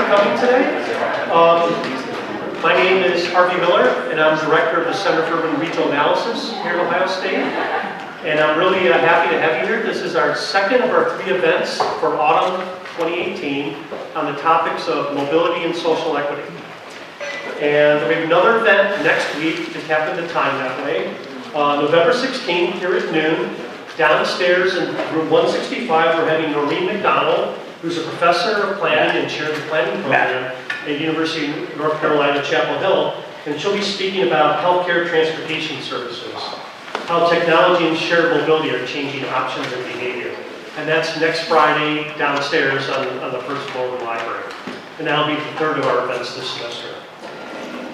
coming today. My name is Harvey Miller, and I'm Director of the Center for Urban Regional Analysis here at Ohio State. And I'm really happy to have you here. This is our second of our 3 events for autumn 2018 on the topics of mobility and social equity. And we have another event next week, just happened to time that way. November 16th here at noon, downstairs in room 165, we're having Noreen McDonald, who's a professor of planning and chair of the planning program at University of North Carolina, Chapel Hill, and she'll be speaking about healthcare transportation services, how technology and shared mobility are changing options and behavior. And that's next Friday downstairs on the first floor of the library. And that'll be the 3rd of our events this semester.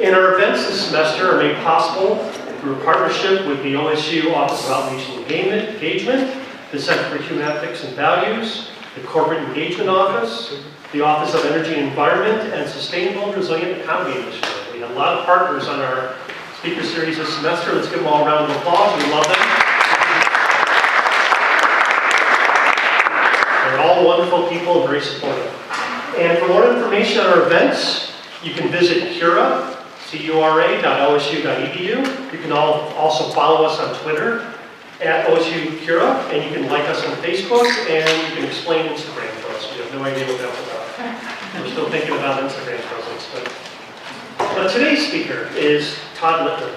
And our events this semester are made possible through a partnership with the OSU Office of Outreach and Engagement, the Center for Human Ethics and Values, the Corporate Engagement Office, the Office of Energy and Environment, and Sustainable and Resilient Economy Initiative. We have a lot of partners on our speaker series this semester. Let's give them all a round of applause. We love them. They're all wonderful people and very supportive. And for more information on our events, you can visit CURA, CURA.osu.edu. You can also follow us on Twitter at OSU Cura, and you can like us on Facebook, and you can explain Instagram for us. We have no idea what that's about. We're still thinking about Instagram presence. But today's speaker is Todd Litman.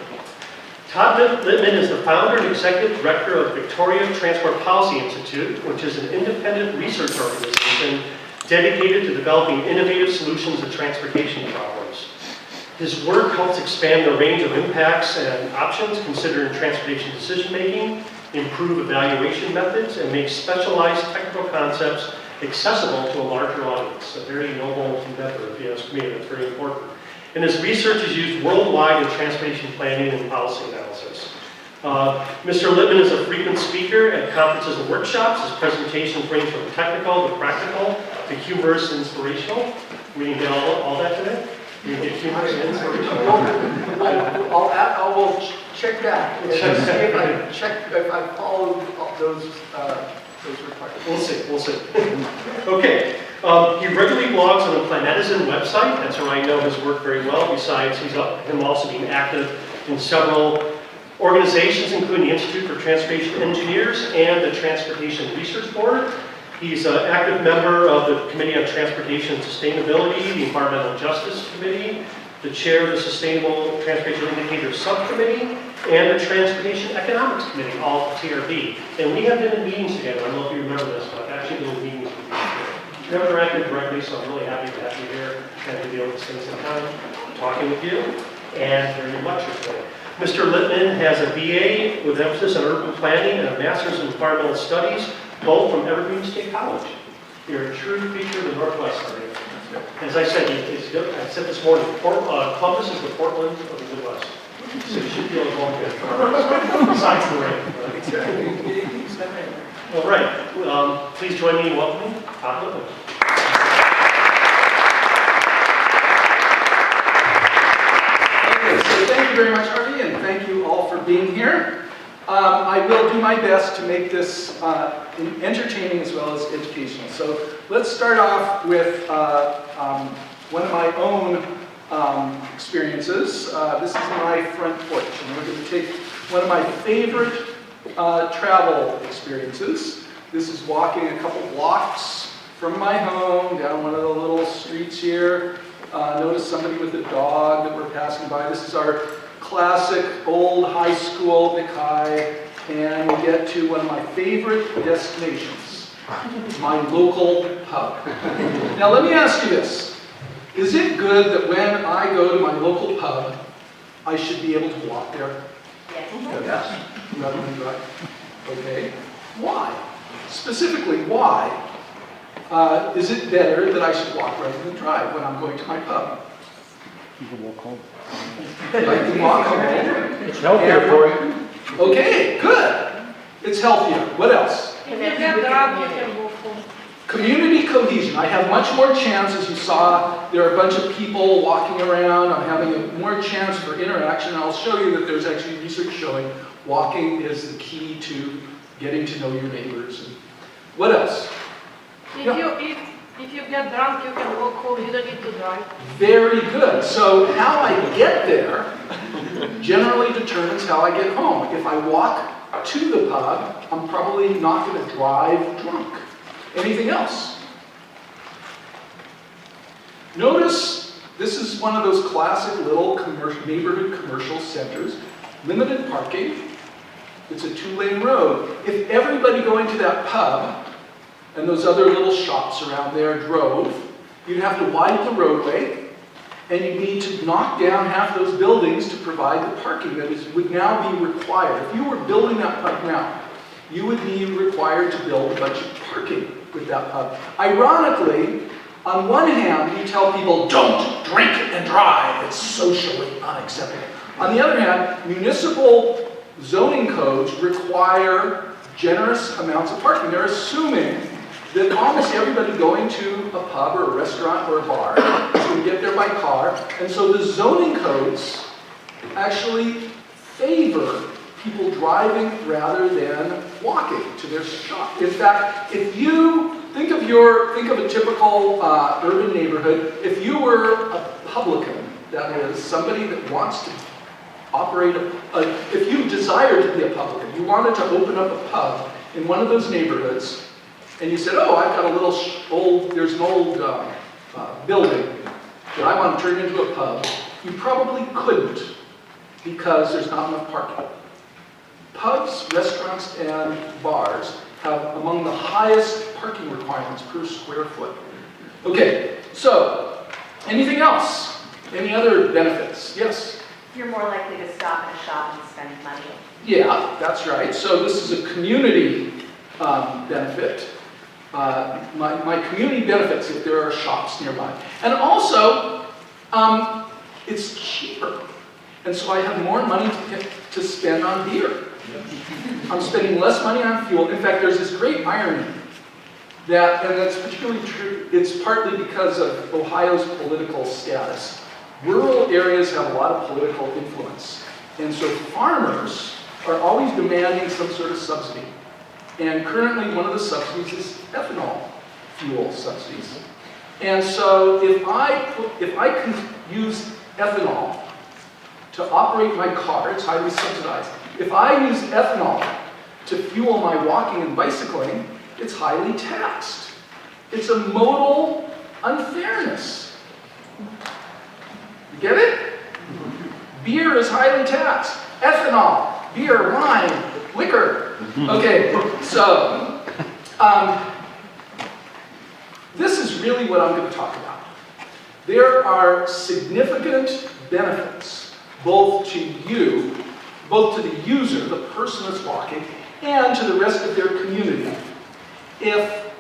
Todd Litman is the founder and executive director of Victoria Transport Policy Institute, which is an independent research organization dedicated to developing innovative solutions to transportation problems. His work helps expand the range of impacts and options considered in transportation decision-making, improve evaluation methods, and make specialized technical concepts accessible to a larger audience. A very noble endeavor, if you ask me. That's very important. And his research is used worldwide in transportation planning and policy analysis. Mr. Litman is a frequent speaker at conferences and workshops. His presentations range from technical to practical to humorous and inspirational. We can get all that today? You get humorous and inspirational? I will check that. See if I follow those requirements. We'll see. Okay. He regularly blogs on the Planetizen website. That's where I know his work very well. Besides, him also being active in several organizations, including the Institute for Transportation Engineers and the Transportation Research Board. He's an active member of the Committee on Transportation and Sustainability, the Environmental Justice Committee, the chair of the Sustainable Transportation Indicators Subcommittee, and the Transportation Economics Committee, all TRB. And we have been in meetings together. I don't know if you remember this, but I've actually been in meetings with you. Never interacted directly, so I'm really happy to have you here and to be able to spend some time talking with you and hearing your lecture today. Mr. Litman has a BA with emphasis on urban planning and a master's in environmental studies, both from Evergreen State College. You're a true feature of the Northwest area. As I said, I said this morning, Columbus is the Portland of the Midwest. So you should feel at home here. Besides the rain. All right. Please join me in welcoming Todd Litman. So thank you very much, Harvey, and thank you all for being here. I will do my best to make this entertaining as well as educational. So let's start off with one of my own experiences. This is my front porch, and we're going to take one of my favorite travel experiences. This is walking a couple blocks from my home down one of the little streets here. Notice somebody with a dog that we're passing by. This is our classic old high school, Nikai, and we get to one of my favorite destinations, my local pub. Now let me ask you this. Is it good that when I go to my local pub, I should be able to walk there? Yes. Rather than drive? Okay. Why? Specifically, why is it better that I should walk rather than drive when I'm going to my pub? You can walk home. I can walk home. It's healthier for you. Okay, good. It's healthier. What else? Community cohesion. I have much more chance, as you saw, there are a bunch of people walking around. I'm having more chance for interaction. I'll show you that there's actually research showing walking is the key to getting to know your neighbors. And what else? If If you get drunk, you can walk home, you don't need to drive. Very good. So how I get there generally determines how I get home. If I walk to the pub, I'm probably not going to drive drunk. Anything else? Notice this is one of those classic little neighborhood commercial centers. Limited parking. It's a 2-lane road. If everybody going to that pub and those other little shops around there drove, you'd have to widen the roadway, and you'd need to knock down half those buildings to provide the parking that would now be required. If you were building that pub now, you would be required to build a bunch of parking with that pub. Ironically, on one hand, you tell people, don't drink and drive. It's socially unacceptable. On the other hand, municipal zoning codes require generous amounts of parking. They're assuming that almost everybody going to a pub or a restaurant or a bar is going to get there by car. And so the zoning codes actually favor people driving rather than walking to their shop. In fact, if you think of a typical urban neighborhood, if you were a publican, that is, somebody that wants to operate if you desired to be a publican, you wanted to open up a pub in one of those neighborhoods, and you said, oh, I've got a little there's an old building that I want to turn into a pub, you probably couldn't because there's not enough parking. Pubs, restaurants, and bars have among the highest parking requirements per square foot. Okay, so anything else? Any other benefits? Yes? You're more likely to stop in a shop and spend money. Yeah, that's right. So this is a community benefit. My community benefits if there are shops nearby. And also, it's cheaper. And so I have more money to spend on beer. I'm spending less money on fuel. In fact, there's this great irony and that's particularly true, it's partly because of Ohio's political status. Rural areas have a lot of political influence. And so farmers are always demanding some sort of subsidy. And currently one of the subsidies is ethanol fuel subsidies. And so if I can use ethanol to operate my car, it's highly subsidized. If I use ethanol to fuel my walking and bicycling, it's highly taxed. It's a modal unfairness. You get it? Beer is highly taxed. Ethanol, beer, wine, liquor. Okay, so this is really what I'm going to talk about. There are significant benefits both to you, both to the user, the person that's walking, and to the rest of their community if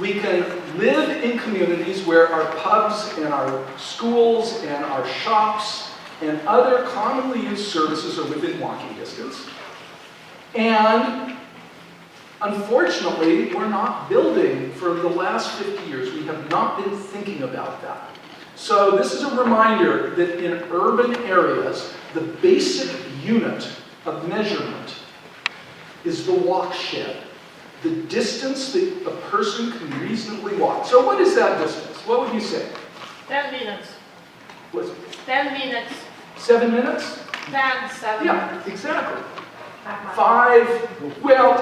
we can live in communities where our pubs and our schools and our shops and other commonly used services are within walking distance. And unfortunately, we're not building for the last 50 years. We have not been thinking about that. So this is a reminder that in urban areas, the basic unit of measurement is the walk shed. The distance that a person can reasonably walk. So what is that distance? What would you say? 10 minutes. What's 10 minutes. 7 minutes? 10, 7 Yeah, minutes. exactly. 5, well,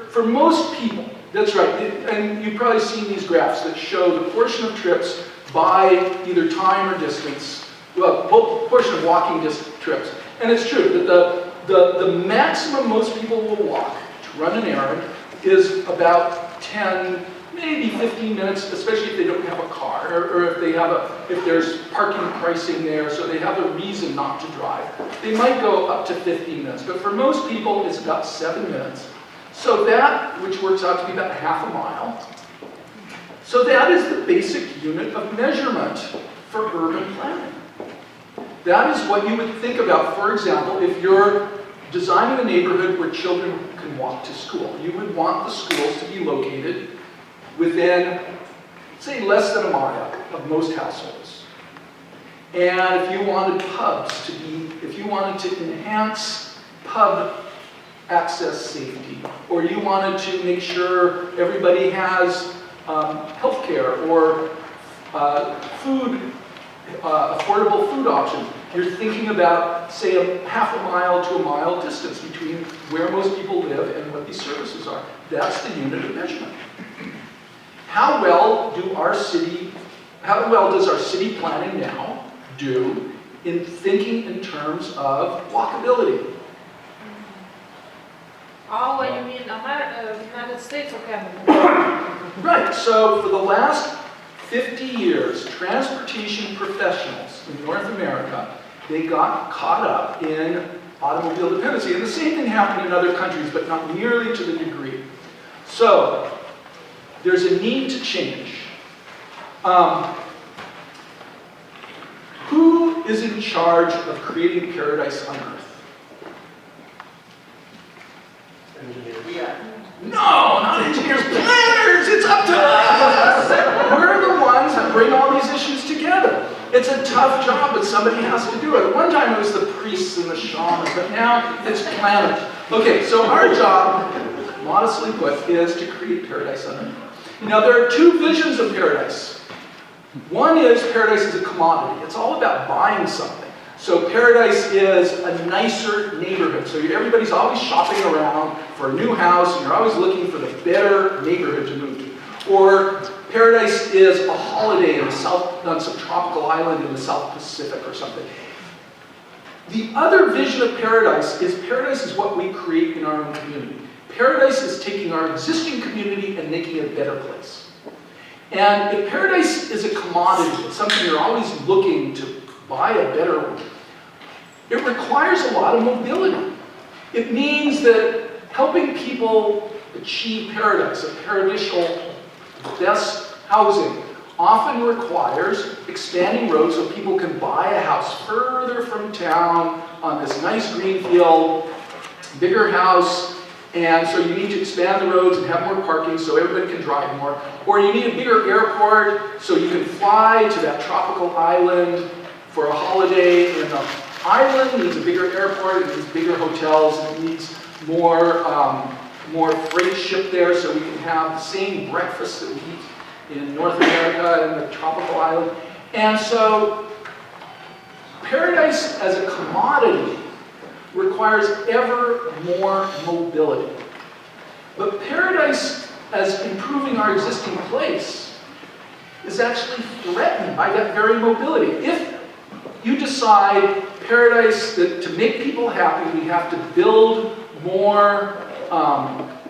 for most people, that's right, and you've probably seen these graphs that show the portion of trips by either time or distance, well, portion of walking trips. And it's true that the maximum most people will walk to run an errand is about 10, maybe 15 minutes, especially if they don't have a car, or if there's parking pricing there, so they have a reason not to drive. They might go up to 15 minutes, but for most people, it's about 7 minutes. So that, which works out to be about half a mile, so that is the basic unit of measurement for urban planning. That is what you would think about, for example, if you're designing a neighborhood where children can walk to school. You would want the schools to be located within, say, less than a mile of most households. And if you wanted pubs if you wanted to enhance pub access safety, or you wanted to make sure everybody has healthcare or affordable food options. You're thinking about, say, a half a mile to a mile distance between where most people live and what these services are. That's the unit of measurement. How well does our city planning now do in thinking in terms of walkability? Oh, what you mean, United States or Canada? Right, so for the last 50 years, transportation professionals in North America, they got caught up in automobile dependency. And the same thing happened in other countries, but not nearly to the degree. So, there's a need to change. Who is in charge of creating paradise on earth? No, not engineers, planners! It's up to us! We're the ones that bring all these issues together. It's a tough job, but somebody has to do it. At one time it was the priests and the shamans, but now it's planners. Okay, so our job, modestly put, is to create paradise on earth. Now there are two visions of paradise. One is paradise is a commodity. It's all about buying something. So paradise is a nicer neighborhood. So everybody's always shopping around for a new house, and you're always looking for the better neighborhood to move to. Or paradise is a holiday on some tropical island in the South Pacific or something. The other vision of paradise is what we create in our own community. Paradise is taking our existing community and making it a better place. And if paradise is a commodity, it's something you're always looking to buy a better one, it requires a lot of mobility. It means that helping people achieve paradise, a paradisial, best housing, often requires expanding roads so people can buy a house further from town on this nice green field, bigger house, and so you need to expand the roads and have more parking so everybody can drive more. Or you need a bigger airport so you can fly to that tropical island for a holiday. And the island needs a bigger airport, it needs bigger hotels, and it needs more freight shipped there so we can have the same breakfast that we eat in North America and the tropical island. And so paradise as a commodity requires ever more mobility. But paradise as improving our existing place is actually threatened by that very mobility. If you decide paradise, that to make people happy, we have to build more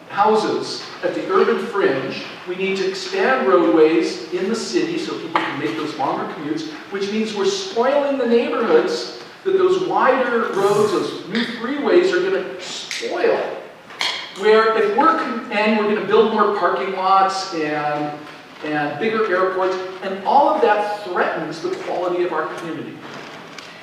houses at the urban fringe. We need to expand roadways in the city so people can make those longer commutes, which means we're spoiling the neighborhoods that those wider roads, those new freeways are going to spoil. Where if we're going to build more parking lots and bigger airports, and all of that threatens the quality of our community.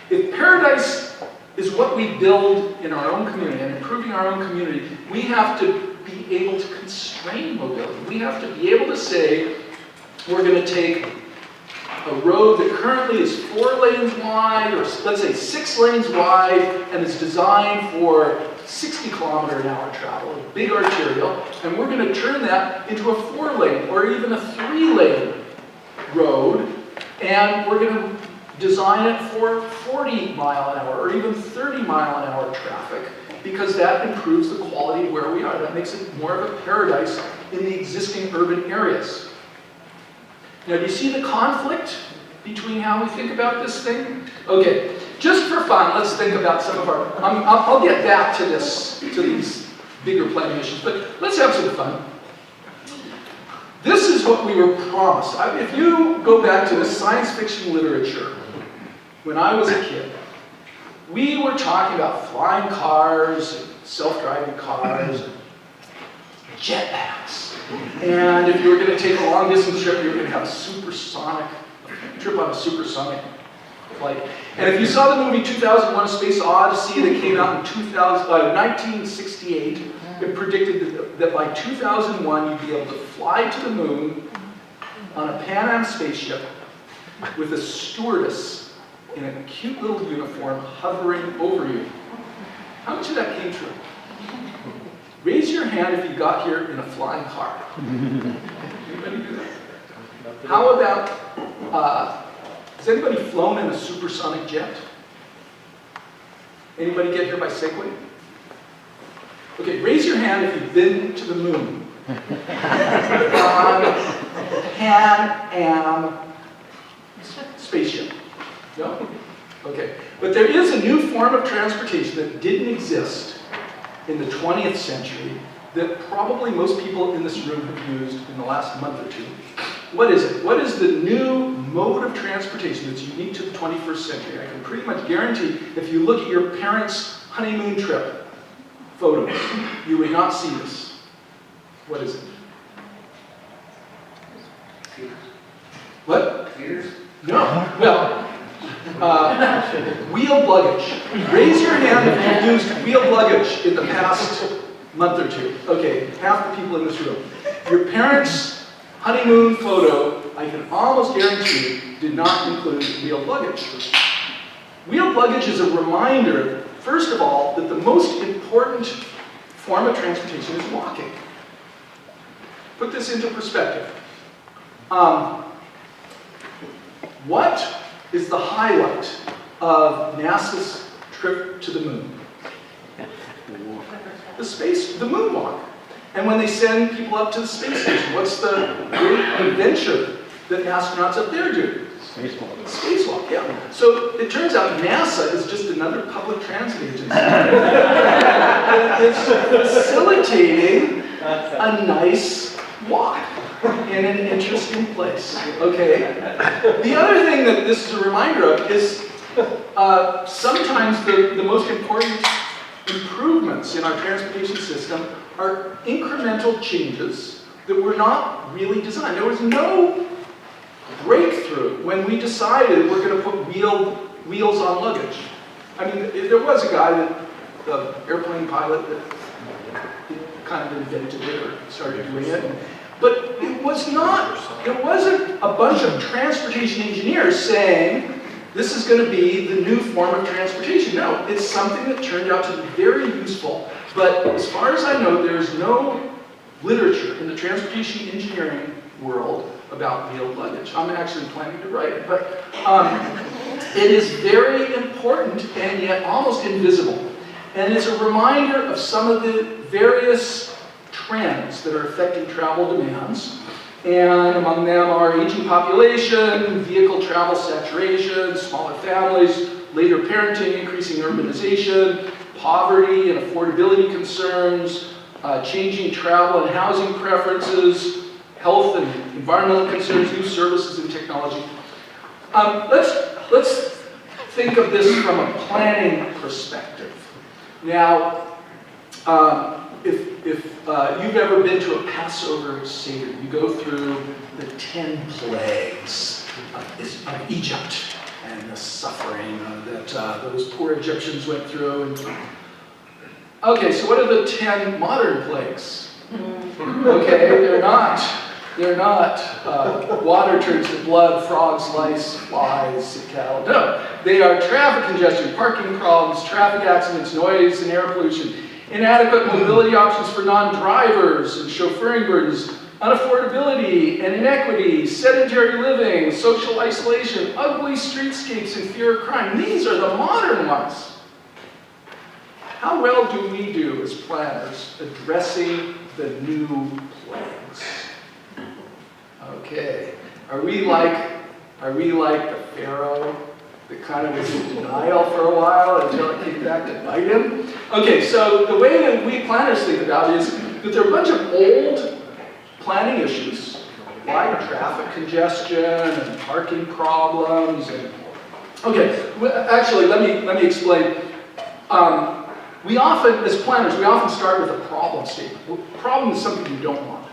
If paradise is what we build in our own community and improving our own community, we have to be able to constrain mobility. We have to be able to say, we're going to take a road that currently is 4 lanes wide, or let's say 6 lanes wide, and is designed for 60 km/h travel, a big arterial, and we're going to turn that into a 4-lane or even a 3-lane road, and we're going to design it for 40-mile-an-hour or even 30-mile-an-hour traffic, because that improves the quality of where we are. That makes it more of a paradise in the existing urban areas. Now, do you see the conflict between how we think about this thing? Okay, just for fun, let's think about some of our, I'll get back to these bigger planning issues, but let's have some fun. This is what we were promised. If you go back to the science fiction literature, when I was a kid, we were talking about flying cars, and self-driving cars, and jetpacks. And if you were going to take a long-distance trip, you were going to have a trip on a supersonic flight. And if you saw the movie 2001: A Space Odyssey that came out in 1968, it predicted that by 2001 you'd be able to fly to the moon on a Pan Am spaceship with a stewardess in a cute little uniform hovering over you. How much of that came true? Raise your hand if you got here in a flying car. Anybody do that? How about, has anybody flown in a supersonic jet? Anybody get here by Segway? Okay, raise your hand if you've been to the moon. Pan Am spaceship. No? Okay. But there is a new form of transportation that didn't exist in the 20th century that probably most people in this room have used in the last month or two. What is it? What is the new mode of transportation that's unique to the 21st century? I can pretty much guarantee if you look at your parents' honeymoon trip photos, you would not see this. What is it? What? No. Well, wheeled luggage. Raise your hand if you've used wheeled luggage in the past month or two. Okay, half the people in this room. Your parents' honeymoon photo, I can almost guarantee, did not include wheeled luggage. Wheeled luggage is a reminder, first of all, that the most important form of transportation is walking. Put this into perspective. What is the highlight of NASA's trip to the moon? The moonwalk. And when they send people up to the space station, what's the great adventure that astronauts up there do? Spacewalk. Spacewalk, yeah. So it turns out NASA is just another public transit agency. It's facilitating a nice walk in an interesting place, okay? The other thing that this is a reminder of is sometimes the most important improvements in our transportation system are incremental changes that were not really designed. There was no breakthrough when we decided we're going to put wheels on luggage. I mean, there was a guy, the airplane pilot, that kind of invented it or started doing it. But it wasn't a bunch of transportation engineers saying, this is going to be the new form of transportation. No, it's something that turned out to be very useful. But as far as I know, there's no literature in the transportation engineering world about wheeled luggage. I'm actually planning to write it. But it is very important and yet almost invisible. And it's a reminder of some of the various trends that are affecting travel demands. And among them are aging population, vehicle travel saturation, smaller families, later parenting, increasing urbanization, poverty and affordability concerns, changing travel and housing preferences, health and environmental concerns, new services and technology. Let's think of this from a planning perspective. Now, if you've ever been to a Passover Seder, you go through the 10 plagues of Egypt and the suffering that those poor Egyptians went through. Okay, so what are the 10 modern plagues? Okay, they're not water turns to blood, frogs, lice, flies, cattle. No, they are traffic congestion, parking problems, traffic accidents, noise and air pollution, inadequate mobility options for non-drivers and chauffeuring burdens, unaffordability and inequity, sedentary living, social isolation, ugly streetscapes, and fear of crime. These are the modern ones. How well do we do as planners addressing the new plagues? Okay, are we like the Pharaoh that kind of was in denial for a while until it came back to bite him? Okay, so the way that we planners think about it is that there are a bunch of old planning issues like traffic congestion and parking problems. Okay, actually, let me explain. We often, as planners, start with a problem statement. Well, problem is something you don't want.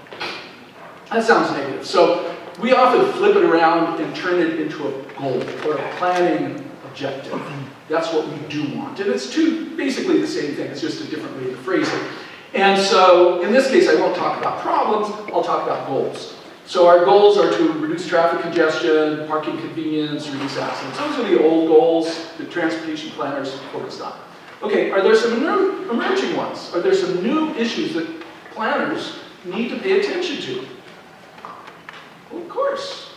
That sounds negative. So we often flip it around and turn it into a goal or a planning objective. That's what we do want. And it's basically the same thing. It's just a different way to phrase it. And so in this case, I won't talk about problems. I'll talk about goals. So our goals are to reduce traffic congestion, parking convenience, reduce accidents. Those are the old goals that transportation planners focused on. Okay, are there some new emerging ones? Are there some new issues that planners need to pay attention to? Well, of course.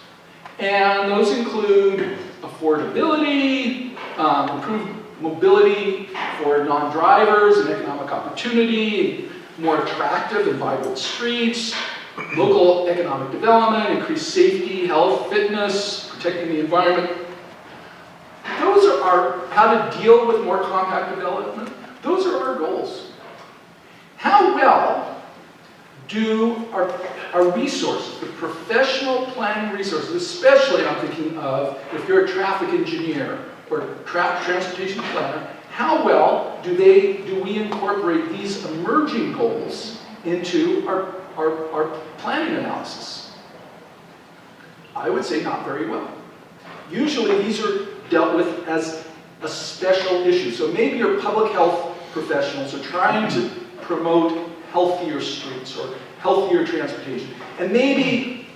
And those include affordability, improved mobility for non-drivers and economic opportunity, more attractive and vibrant streets, local economic development, increased safety, health, fitness, protecting the environment. Those are our, how to deal with more compact development. Those are our goals. How well do our resources, the professional planning resources, especially I'm thinking of if you're a traffic engineer or transportation planner, how well do we incorporate these emerging goals into our planning analysis? I would say not very well. Usually these are dealt with as a special issue. So maybe your public health professionals are trying to promote healthier streets or healthier transportation. And maybe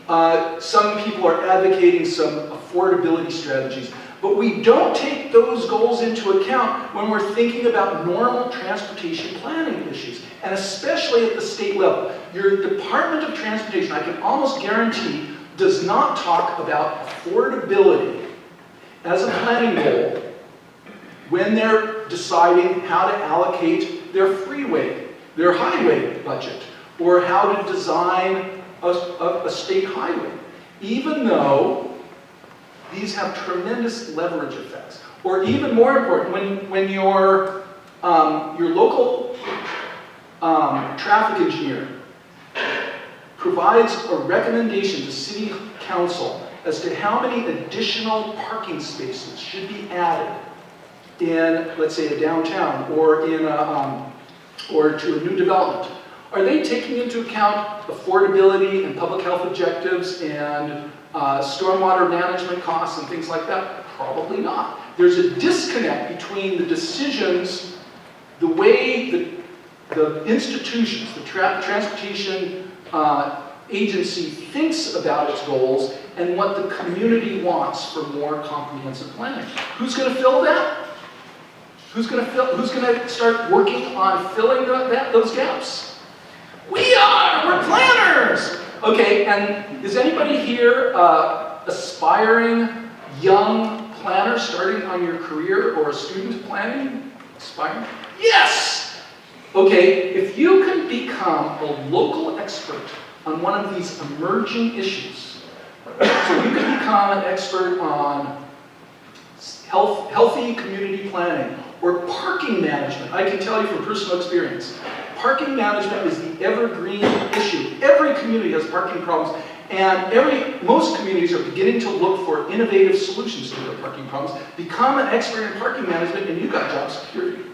some people are advocating some affordability strategies. But we don't take those goals into account when we're thinking about normal transportation planning issues, and especially at the state level. Your Department of Transportation, I can almost guarantee, does not talk about affordability as a planning goal when they're deciding how to allocate their freeway, their highway budget, or how to design a state highway, even though these have tremendous leverage effects. Or even more important, when your local traffic engineer provides a recommendation to City Council as to how many additional parking spaces should be added in, let's say, a downtown or in or to a new development. Are they taking into account affordability and public health objectives and stormwater management costs and things like that? Probably not. There's a disconnect between the decisions, the way the institutions, the transportation agency thinks about its goals and what the community wants for more comprehensive planning. Who's going to fill that? Who's going to start working on filling those gaps? We are! We're planners! Okay, and is anybody here aspiring young planner starting on your career or a student planning? Aspiring? Yes! Okay, if you can become a local expert on one of these emerging issues, so you can become an expert on healthy community planning or parking management. I can tell you from personal experience, parking management is the evergreen issue. Every community has parking problems, and most communities are beginning to look for innovative solutions to their parking problems. Become an expert in parking management and you've got job security.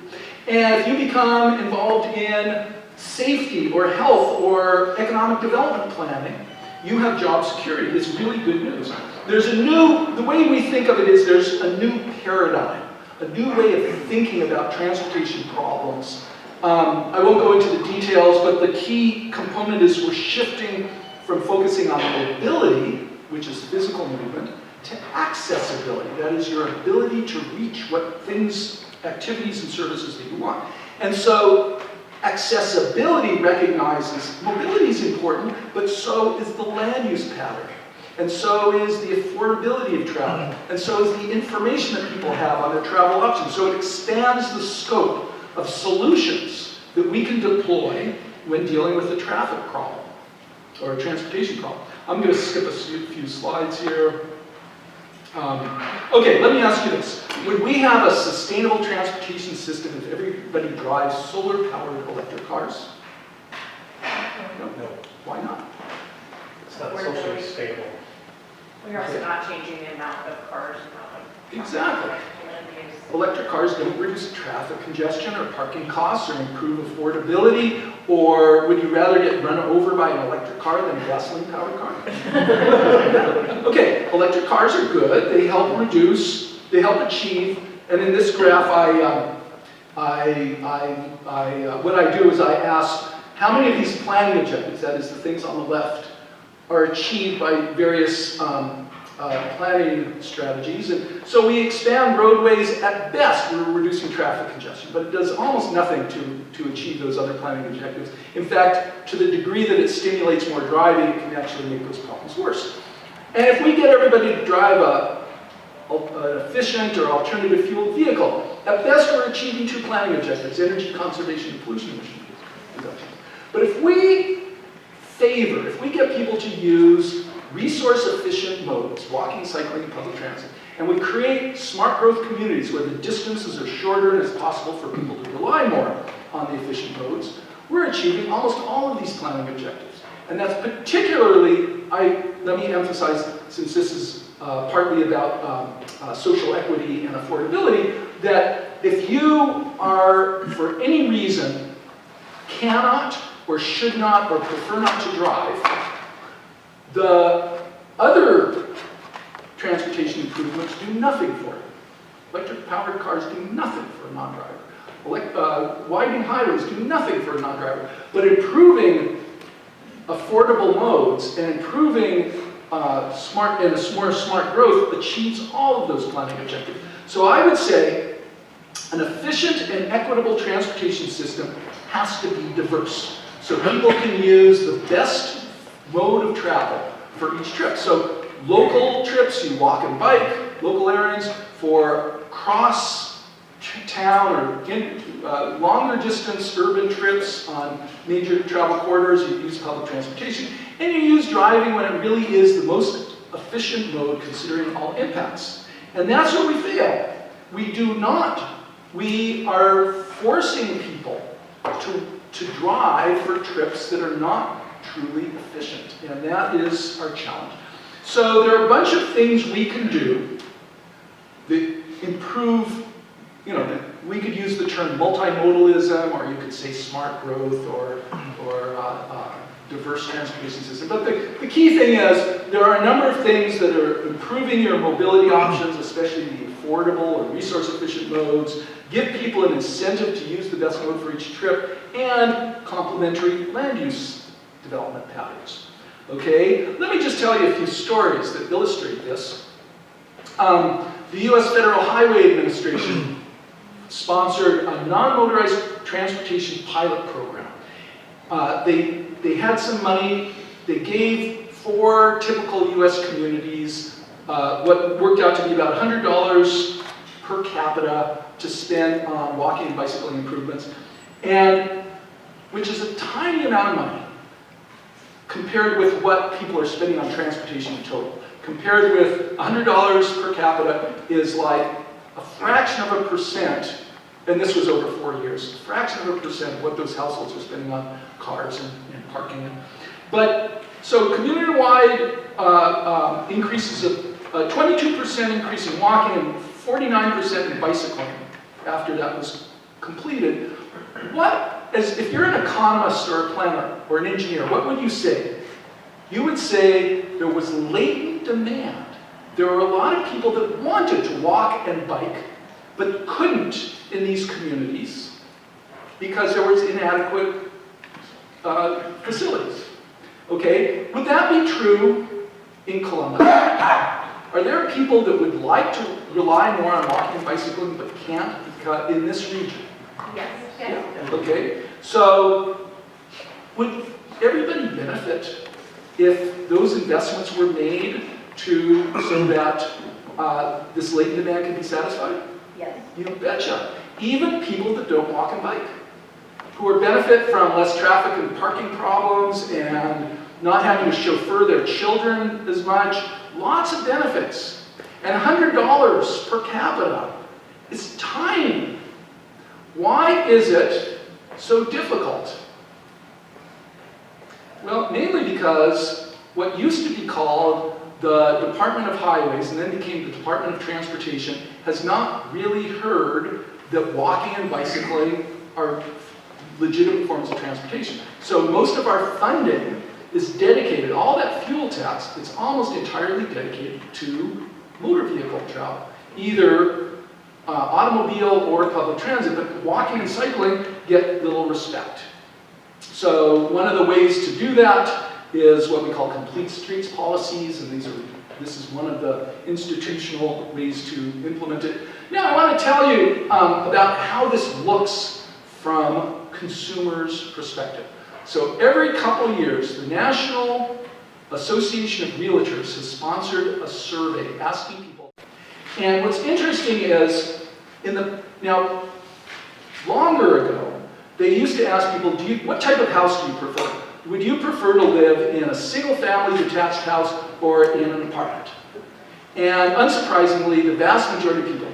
And if you become involved in safety or health or economic development planning, you have job security. It's really good news. The way we think of it is there's a new paradigm, a new way of thinking about transportation problems. I won't go into the details, but the key component is we're shifting from focusing on mobility, which is physical movement, to accessibility. That is your ability to reach what things, activities and services that you want. And so accessibility recognizes mobility is important, but so is the land use pattern. And so is the affordability of travel. And so is the information that people have on their travel options. So it expands the scope of solutions that we can deploy when dealing with a traffic problem or a transportation problem. I'm going to skip a few slides here. Okay, let me ask you this. Would we have a sustainable transportation system if everybody drives solar-powered electric cars? No. Why not? It's not socially stable. We're also not changing the amount of cars. Exactly. Electric cars don't reduce traffic congestion or parking costs or improve affordability, or would you rather get run over by an electric car than a gasoline-powered car? Okay, electric cars are good. They help reduce, they help achieve, and in this graph what I do is I ask how many of these planning objectives, that is the things on the left, are achieved by various planning strategies. And so we expand roadways. At best, we're reducing traffic congestion, but it does almost nothing to achieve those other planning objectives. In fact, to the degree that it stimulates more driving, it can actually make those problems worse. And if we get everybody to drive an efficient or alternative fuel vehicle, at best we're achieving 2 planning objectives, energy conservation and pollution emission reduction. But if we get people to use resource-efficient modes, walking, cycling, and public transit, and we create smart growth communities where the distances are shorter and it's possible for people to rely more on the efficient modes, we're achieving almost all of these planning objectives. And that's particularly, let me emphasize, since this is partly about social equity and affordability, that if you are, for any reason, cannot or should not or prefer not to drive, the other transportation improvements do nothing for you. Electric-powered cars do nothing for a non-driver. Widening highways do nothing for a non-driver. But improving affordable modes and improving more smart growth achieves all of those planning objectives. So I would say an efficient and equitable transportation system has to be diverse. So people can use the best mode of travel for each trip. So local trips, you walk and bike, local errands. For cross-town or longer distance urban trips on major travel corridors, you use public transportation. And you use driving when it really is the most efficient mode considering all impacts. And that's where we fail. We do not. We are forcing people to drive for trips that are not truly efficient. And that is our challenge. So there are a bunch of things we can do that improve, we could use the term multi-modalism, or you could say smart growth, or diverse transportation system. But the key thing is there are a number of things that are improving your mobility options, especially the affordable or resource-efficient modes, give people an incentive to use the best mode for each trip, and complementary land use development patterns. Okay, let me just tell you a few stories that illustrate this. The U.S. Federal Highway Administration sponsored a non-motorized transportation pilot program. They had some money. They gave 4 typical U.S. communities what worked out to be about $100 per capita to spend on walking and bicycling improvements, and which is a tiny amount of money compared with what people are spending on transportation in total. Compared with $100 per capita is like a fraction of a percent, and this was over 4 years, a fraction of a percent of what those households are spending on cars and parking. But, so community-wide increases of 22% increase in walking and 49% in bicycling after that was completed. If you're an economist or a planner or an engineer, what would you say? You would say there was latent demand. There were a lot of people that wanted to walk and bike, but couldn't in these communities because there was inadequate facilities. Okay, would that be true in Columbus? Are there people that would like to rely more on walking and bicycling but can't in this region? Yes. Okay, so would everybody benefit if those investments were made so that this latent demand can be satisfied? Yes. You betcha. Even people that don't walk and bike, who would benefit from less traffic and parking problems and not having to chauffeur their children as much, lots of benefits. And $100 per capita is tiny. Why is it so difficult? Well, mainly because what used to be called the Department of Highways and then became the Department of Transportation has not really heard that walking and bicycling are legitimate forms of transportation. So most of our funding is dedicated, all that fuel tax, it's almost entirely dedicated to motor vehicle travel, either automobile or public transit, but walking and cycling get little respect. So one of the ways to do that is what we call complete streets policies, and this is one of the institutional ways to implement it. Now I want to tell you about how this looks from consumers' perspective. So every couple of years, the National Association of Realtors has sponsored a survey asking people. And what's interesting is, now, longer ago, they used to ask people, what type of house do you prefer? Would you prefer to live in a single-family detached house or in an apartment? And unsurprisingly, the vast majority of people,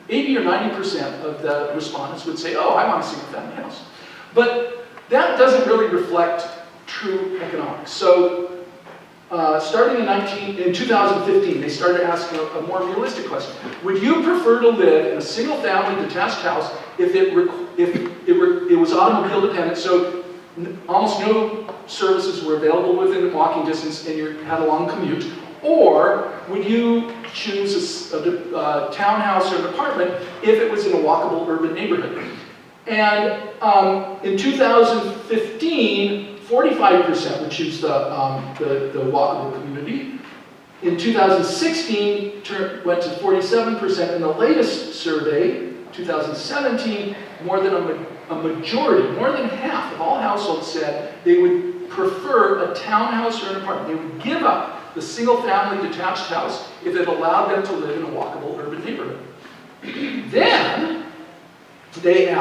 80 or 90% of the respondents would say, oh, I want a single-family house. But that doesn't really reflect true economics. So starting in 2015, they started asking a more realistic question. Would you prefer to live in a single-family detached house if it was automobile dependent, so almost no services were available within walking distance and you had a long commute? Or would you choose a townhouse or an apartment if it was in a walkable urban neighborhood? And in 2015, 45% would choose the walkable community. In 2016, went to 47%. In the latest survey, 2017, more than a majority, more than half of all households said they would prefer a townhouse or an apartment. They would give up the single-family detached house if it allowed them to live in a walkable urban neighborhood. Then they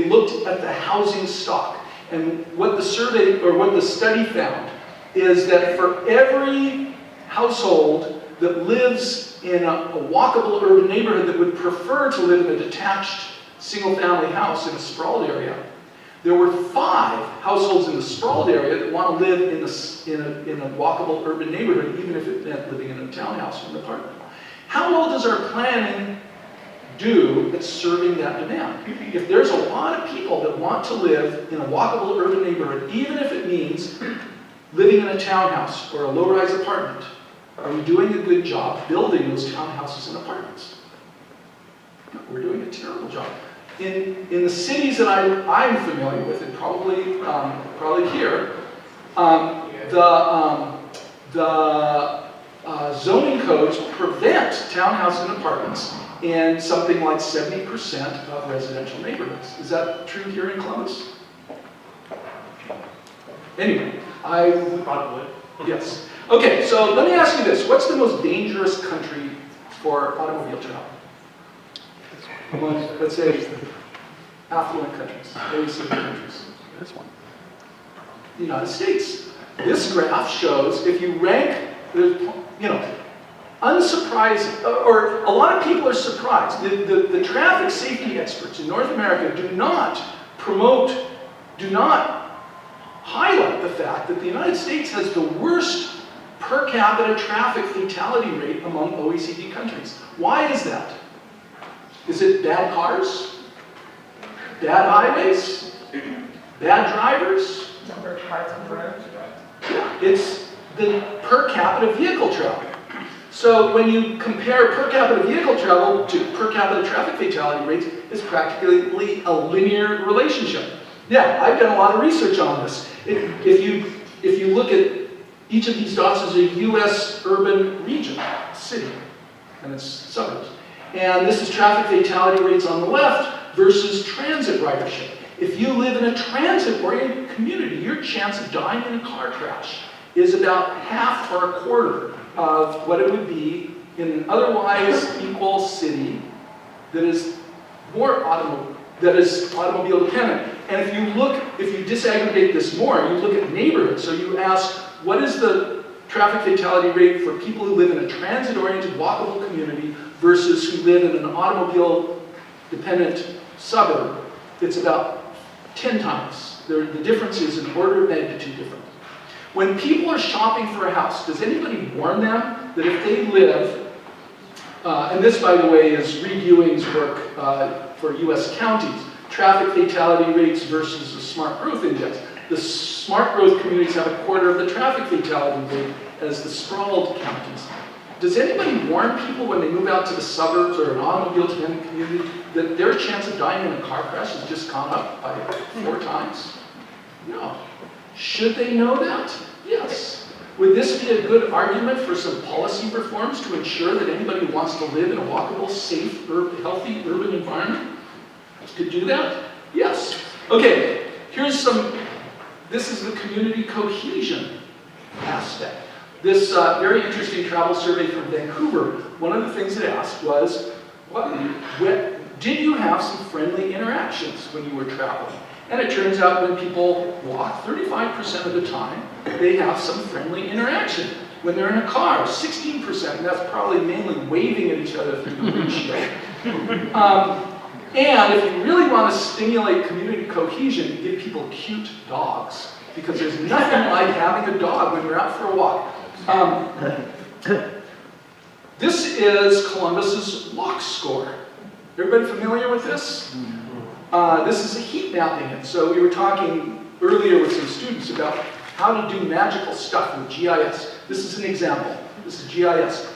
looked at the housing stock, and what the survey or what the study found is that for every household that lives in a walkable urban neighborhood that would prefer to live in a detached single-family house in a sprawled area, there were 5 households in the sprawled area that want to live in a walkable urban neighborhood, even if it meant living in a townhouse or an apartment. How well does our planning do at serving that demand? If there's a lot of people that want to live in a walkable urban neighborhood, even if it means living in a townhouse or a low-rise apartment, are we doing a good job building those townhouses and apartments? No, we're doing a terrible job. In the cities that I'm familiar with, and probably here, the zoning codes prevent townhouses and apartments in something like 70% of residential neighborhoods. Is that true here in Columbus? Anyway, Probably. yes. Okay, so let me ask you this. What's the most dangerous country for automobile travel? Among, let's say, affluent countries, OECD countries. This one. The United States. This graph shows if you rank, unsurprising, or a lot of people are surprised. The traffic safety experts in North America do not highlight the fact that the United States has the worst per capita traffic fatality rate among OECD countries. Why is that? Is it bad cars? Bad highways? Bad drivers? Number of cars on the road. Yeah, it's the per capita vehicle travel. So when you compare per capita vehicle travel to per capita traffic fatality rates, it's practically a linear relationship. Yeah, I've done a lot of research on this. If you look at each of these dots as a U.S. urban region, city, and its suburbs. And this is traffic fatality rates on the left versus transit ridership. If you live in a transit-oriented community, your chance of dying in a car crash is about half or a quarter of what it would be in an otherwise equal city that is automobile dependent. And if you disaggregate this more, you look at neighborhoods. So you ask, what is the traffic fatality rate for people who live in a transit-oriented walkable community versus who live in an automobile-dependent suburb? It's about 10 times. The difference is an order of magnitude different. When people are shopping for a house, does anybody warn them that if they live, and this, by the way, is Reed Ewing's work for U.S. counties, traffic fatality rates versus the smart growth index. The smart growth communities have a quarter of the traffic fatality rate as the sprawled counties. Does anybody warn people when they move out to the suburbs or an automobile-dependent community that their chance of dying in a car crash has just gone up by 4 times? No. Should they know that? Yes. Would this be a good argument for some policy reforms to ensure that anybody who wants to live in a walkable, safe, healthy urban environment could do that? Yes. Okay, this is the community cohesion aspect. This very interesting travel survey from Vancouver, one of the things it asked was, did you have some friendly interactions when you were traveling? And it turns out when people walk, 35% of the time, they have some friendly interaction. When they're in a car, 16%, and that's probably mainly waving at each other through the windshield. And if you really want to stimulate community cohesion, give people cute dogs, because there's nothing like having a dog when you're out for a walk. This is Columbus's walk score. Everybody familiar with this? This is a heat mapping. And so we were talking earlier with some students about how to do magical stuff with GIS. This is an example. This is GIS.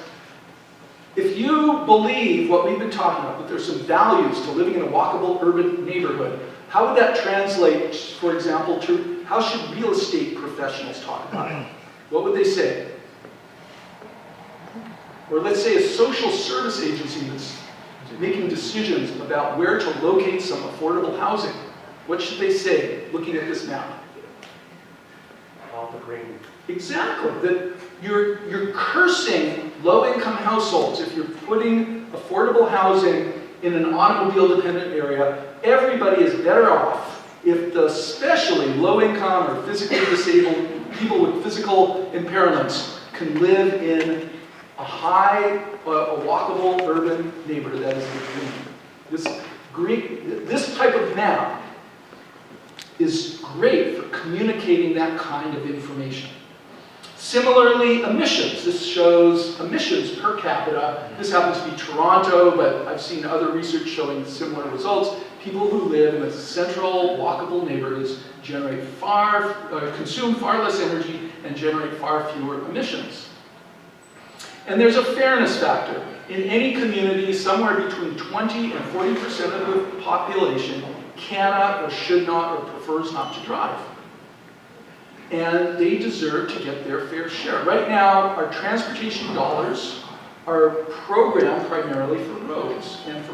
If you believe what we've been talking about, that there's some values to living in a walkable urban neighborhood, how would that translate, for example, to how should real estate professionals talk about it? What would they say? Or let's say a social service agency that's making decisions about where to locate some affordable housing. What should they say, looking at this map? All the green. Exactly, that you're cursing low-income households. If you're putting affordable housing in an automobile-dependent area, everybody is better off if especially low-income or physically disabled people with physical impairments can live in a walkable urban neighborhood. That is the green. This type of map is great for communicating that kind of information. Similarly, emissions. This shows emissions per capita. This happens to be Toronto, but I've seen other research showing similar results. People who live in the central, walkable neighborhoods consume far less energy and generate far fewer emissions. And there's a fairness factor. In any community, somewhere between 20 and 40% of the population cannot or should not or prefers not to drive. And they deserve to get their fair share. Right now, our transportation dollars are programmed primarily for roads and for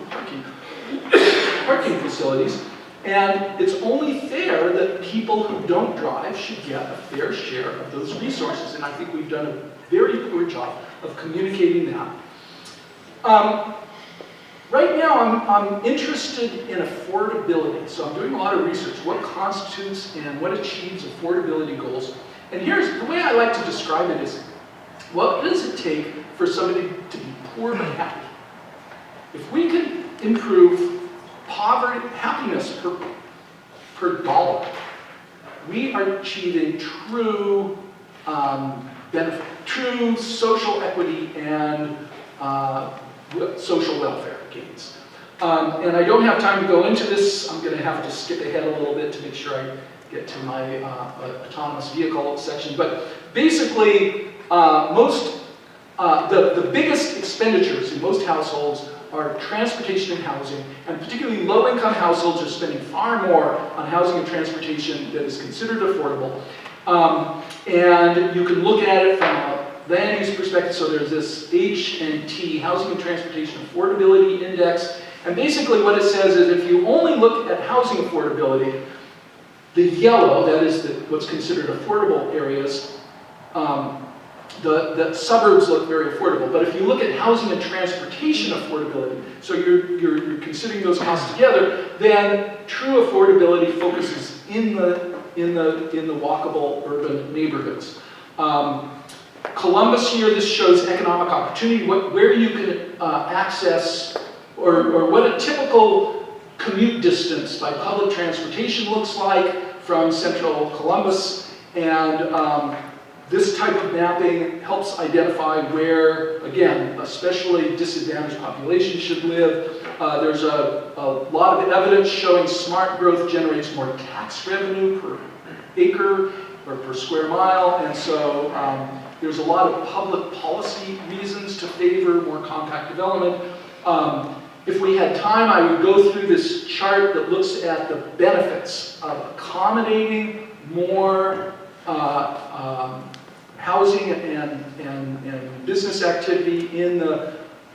parking facilities. And it's only fair that people who don't drive should get a fair share of those resources. And I think we've done a very poor job of communicating that. Right now, I'm interested in affordability, so I'm doing a lot of research. What constitutes and what achieves affordability goals? And here's the way I like to describe it is, what does it take for somebody to be poor but happy? If we can improve happiness per dollar, we are achieving true benefit, true social equity and social welfare gains. And I don't have time to go into this. I'm going to have to skip ahead a little bit to make sure I get to my autonomous vehicle section. But basically, the biggest expenditures in most households are transportation and housing, and particularly low-income households are spending far more on housing and transportation that is considered affordable. And you can look at it from a land use perspective. So there's this H&T, Housing and Transportation Affordability Index. And basically what it says is if you only look at housing affordability, the yellow, that is what's considered affordable areas, the suburbs look very affordable. But if you look at housing and transportation affordability, so you're considering those costs together, then true affordability focuses in the walkable urban neighborhoods. Columbus here, this shows economic opportunity, where you can access, or what a typical commute distance by public transportation looks like from central Columbus. And this type of mapping helps identify where, again, especially disadvantaged populations should live. There's a lot of evidence showing smart growth generates more tax revenue per acre or per square mile, and so there's a lot of public policy reasons to favor more compact development. If we had time, I would go through this chart that looks at the benefits of accommodating more housing and business activity in the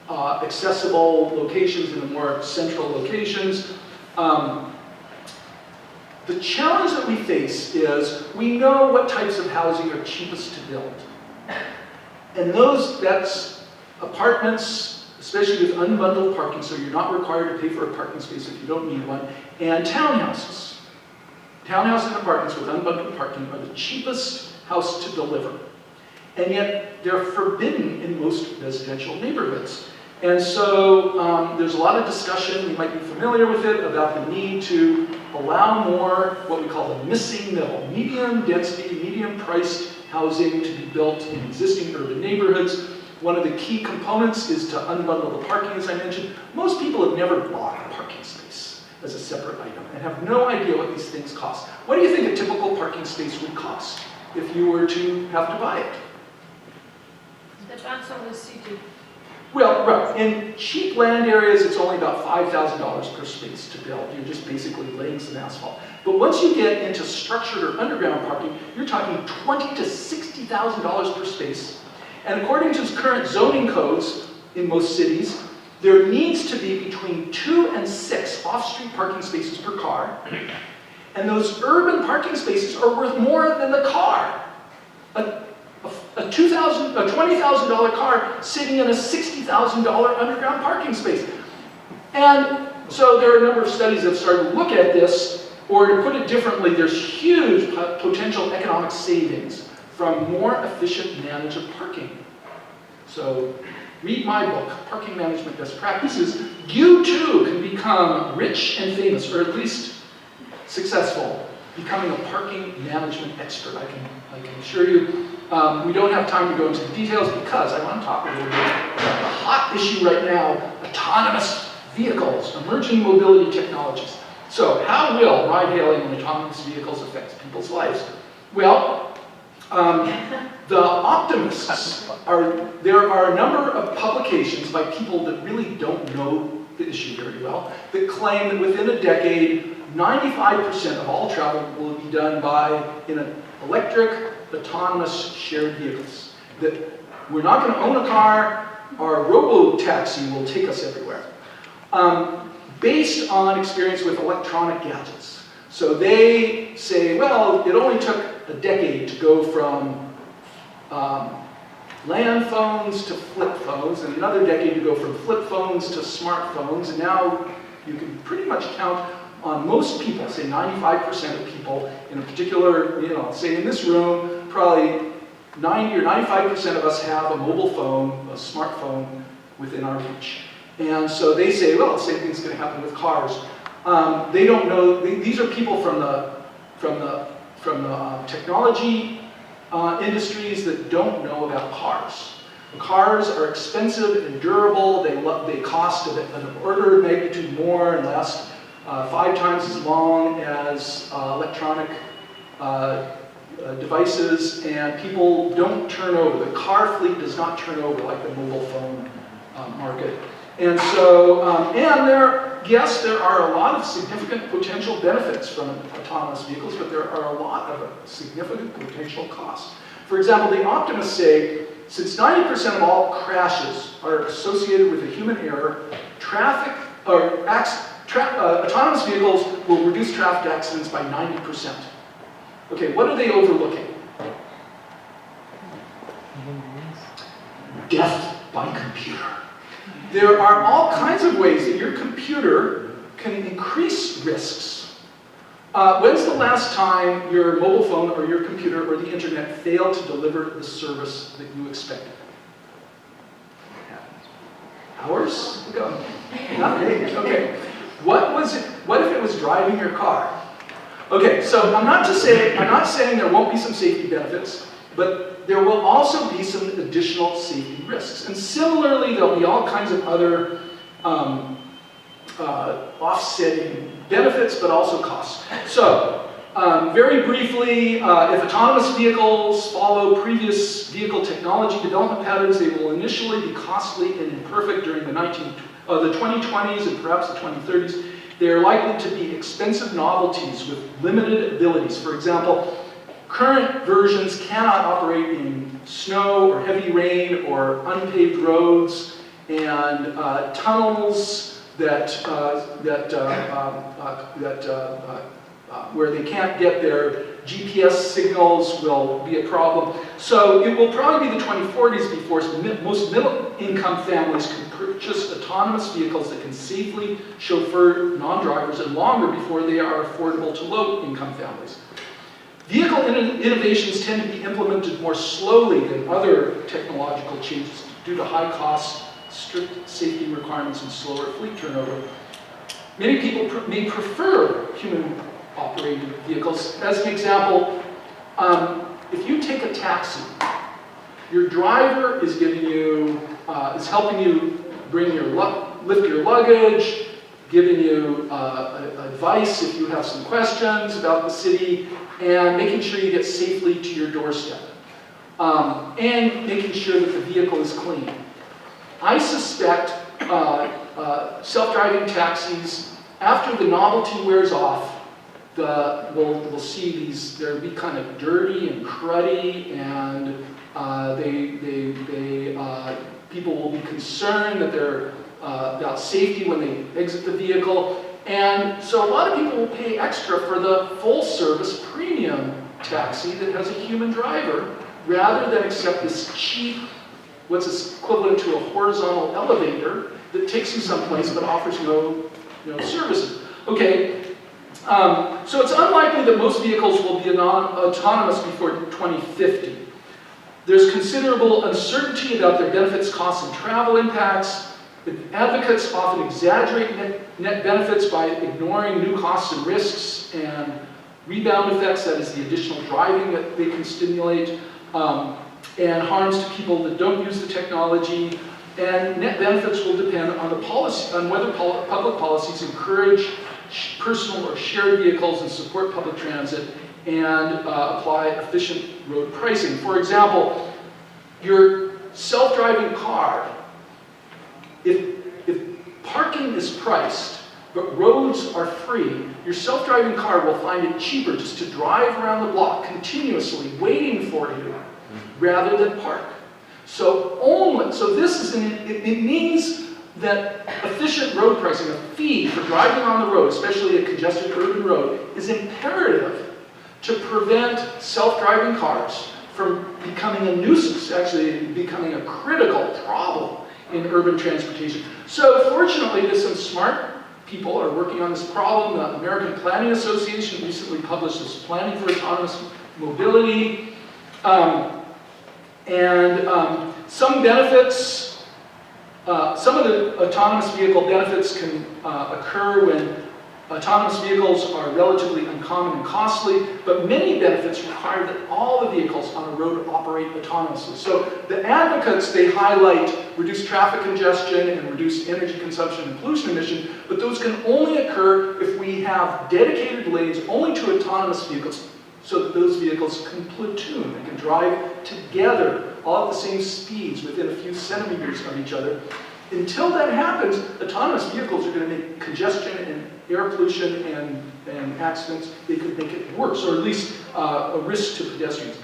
accessible locations, in the more central locations. The challenge that we face is we know what types of housing are cheapest to build. And that's apartments, especially with unbundled parking, so you're not required to pay for a parking space if you don't need one, and townhouses. Townhouses and apartments with unbundled parking are the cheapest house to deliver. And yet they're forbidden in most residential neighborhoods. And so there's a lot of discussion, you might be familiar with it, about the need to allow more what we call the missing middle, medium density, medium priced housing to be built in existing urban neighborhoods. One of the key components is to unbundle the parking, as I mentioned. Most people have never bought a parking space as a separate item and have no idea what these things cost. What do you think a typical parking space would cost if you were to have to buy it? Depends on the city. Well, right. In cheap land areas, it's only about $5,000 per space to build. You're just basically laying some asphalt. But once you get into structured or underground parking, you're talking $20,000 to $60,000 per space. And according to current zoning codes in most cities, there needs to be between 2 and 6 off-street parking spaces per car. And those urban parking spaces are worth more than the car. A $20,000 car sitting in a $60,000 underground parking space. And so there are a number of studies that have started to look at this, or to put it differently, there's huge potential economic savings from more efficient management of parking. So read my book, Parking Management Best Practices. You too can become rich and famous, or at least successful, becoming a parking management expert. I can assure you. We don't have time to go into the details because I want to talk a little bit about the hot issue right now, autonomous vehicles, emerging mobility technologies. So how will ride-hailing and autonomous vehicles affect people's lives? Well, the optimists there are a number of publications by people that really don't know the issue very well that claim that within a decade, 95% of all travel will be done in an electric, autonomous shared vehicles. That we're not going to own a car, our robo-taxi will take us everywhere. Based on experience with electronic gadgets. So they say, well, it only took a decade to go from land phones to flip phones, and another decade to go from flip phones to smartphones, and now you can pretty much count on most people, say 95% of people in a particular, say in this room, probably 90 or 95% of us have a mobile phone, a smartphone within our reach. And so they say, well, the same thing's going to happen with cars. They don't know, these are people from the technology industries that don't know about cars. Cars are expensive and durable, they cost an order of magnitude more and last 5 times as long as electronic devices, and people don't turn over. The car fleet does not turn over like the mobile phone market. And so, yes, there are a lot of significant potential benefits from autonomous vehicles, but there are a lot of significant potential costs. For example, the optimists say, since 90% of all crashes are associated with a human error, autonomous vehicles will reduce traffic accidents by 90%. Okay, what are they overlooking? Death by computer. There are all kinds of ways that your computer can increase risks. When's the last time your mobile phone or your computer or the internet failed to deliver the service that you expected? Hours ago? Not days, okay. What if it was driving your car? Okay, so I'm not saying there won't be some safety benefits, but there will also be some additional safety risks. And similarly, there'll be all kinds of other offsetting benefits, but also costs. So, very briefly, if autonomous vehicles follow previous vehicle technology development patterns, they will initially be costly and imperfect during the 2020s and perhaps the 2030s. They are likely to be expensive novelties with limited abilities. For example, current versions cannot operate in snow or heavy rain or unpaved roads and tunnels that where they can't get their GPS signals will be a problem. So it will probably be the 2040s before most middle-income families can purchase autonomous vehicles that can safely chauffeur non-drivers, and longer before they are affordable to low-income families. Vehicle innovations tend to be implemented more slowly than other technological changes due to high costs, strict safety requirements, and slower fleet turnover. Many people may prefer human-operated vehicles. As an example, if you take a taxi, your driver is giving you, is helping you bring your lift your luggage, giving you advice if you have some questions about the city, and making sure you get safely to your doorstep, and making sure that the vehicle is clean. I suspect self-driving taxis, after the novelty wears off, we'll see these, they'll be kind of dirty and cruddy, and people will be concerned that they're about safety when they exit the vehicle. And so a lot of people will pay extra for the full-service premium taxi that has a human driver, rather than accept this cheap, what's equivalent to a horizontal elevator that takes you someplace but offers no services. Okay, so it's unlikely that most vehicles will be autonomous before 2050. There's considerable uncertainty about their benefits, costs, and travel impacts. Advocates often exaggerate net benefits by ignoring new costs and risks and rebound effects, that is the additional driving that they can stimulate, and harms to people that don't use the technology. And net benefits will depend on the policy, on whether public policies encourage personal or shared vehicles and support public transit, and apply efficient road pricing. For example, your self-driving car, if parking is priced, but roads are free, your self-driving car will find it cheaper just to drive around the block continuously, waiting for you, rather than park. So this is it means that efficient road pricing, a fee for driving on the road, especially a congested urban road, is imperative to prevent self-driving cars from becoming a nuisance, actually becoming a critical problem in urban transportation. So fortunately, there's some smart people are working on this problem. The American Planning Association recently published this Planning for Autonomous Mobility. Some benefits, some of the autonomous vehicle benefits can occur when autonomous vehicles are relatively uncommon and costly, but many benefits require that all the vehicles on a road operate autonomously. So the advocates, they highlight reduced traffic congestion and reduced energy consumption and pollution emission, but those can only occur if we have dedicated lanes only to autonomous vehicles, so that those vehicles can platoon, they can drive together, all at the same speeds within a few centimeters of each other. Until that happens, autonomous vehicles are going to make congestion and air pollution and accidents. They could make it worse, or at least a risk to pedestrians.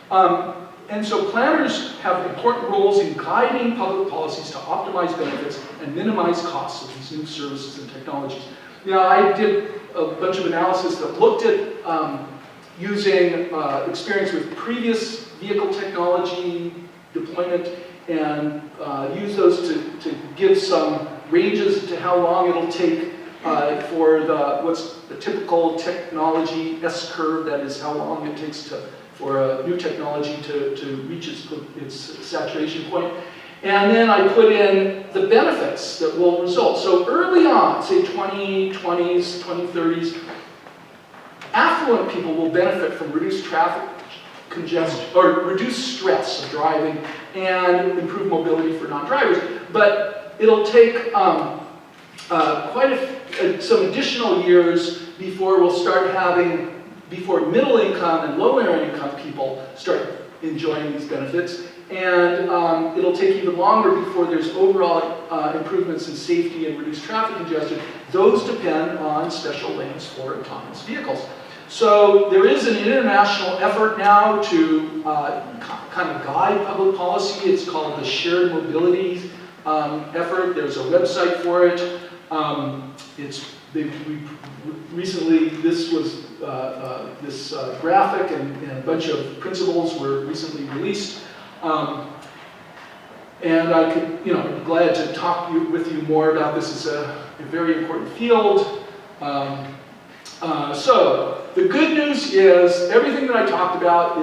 And so planners have important roles in guiding public policies to optimize benefits and minimize costs of these new services and technologies. Now, I did a bunch of analysis that looked at using experience with previous vehicle technology deployment, and use those to give some ranges to how long it'll take for what's the typical technology S-curve, that is how long it takes for a new technology to reach its saturation point. And then I put in the benefits that will result. So early on, say 2020s, 2030s, affluent people will benefit from reduced traffic congestion, or reduce stress of driving, and improve mobility for non-drivers. But it'll take some additional years before we'll start having, before middle income and lower income people start enjoying these benefits. And it'll take even longer before there's overall improvements in safety and reduced traffic congestion. Those depend on special lanes for autonomous vehicles. So there is an international effort now to kind of guide public policy. It's called the Shared Mobility effort. There's a website for it. It's recently, this was this graphic and a bunch of principles were recently released. And I could, be glad to talk with you more about this. It's a very important field. So the good news is everything that I talked about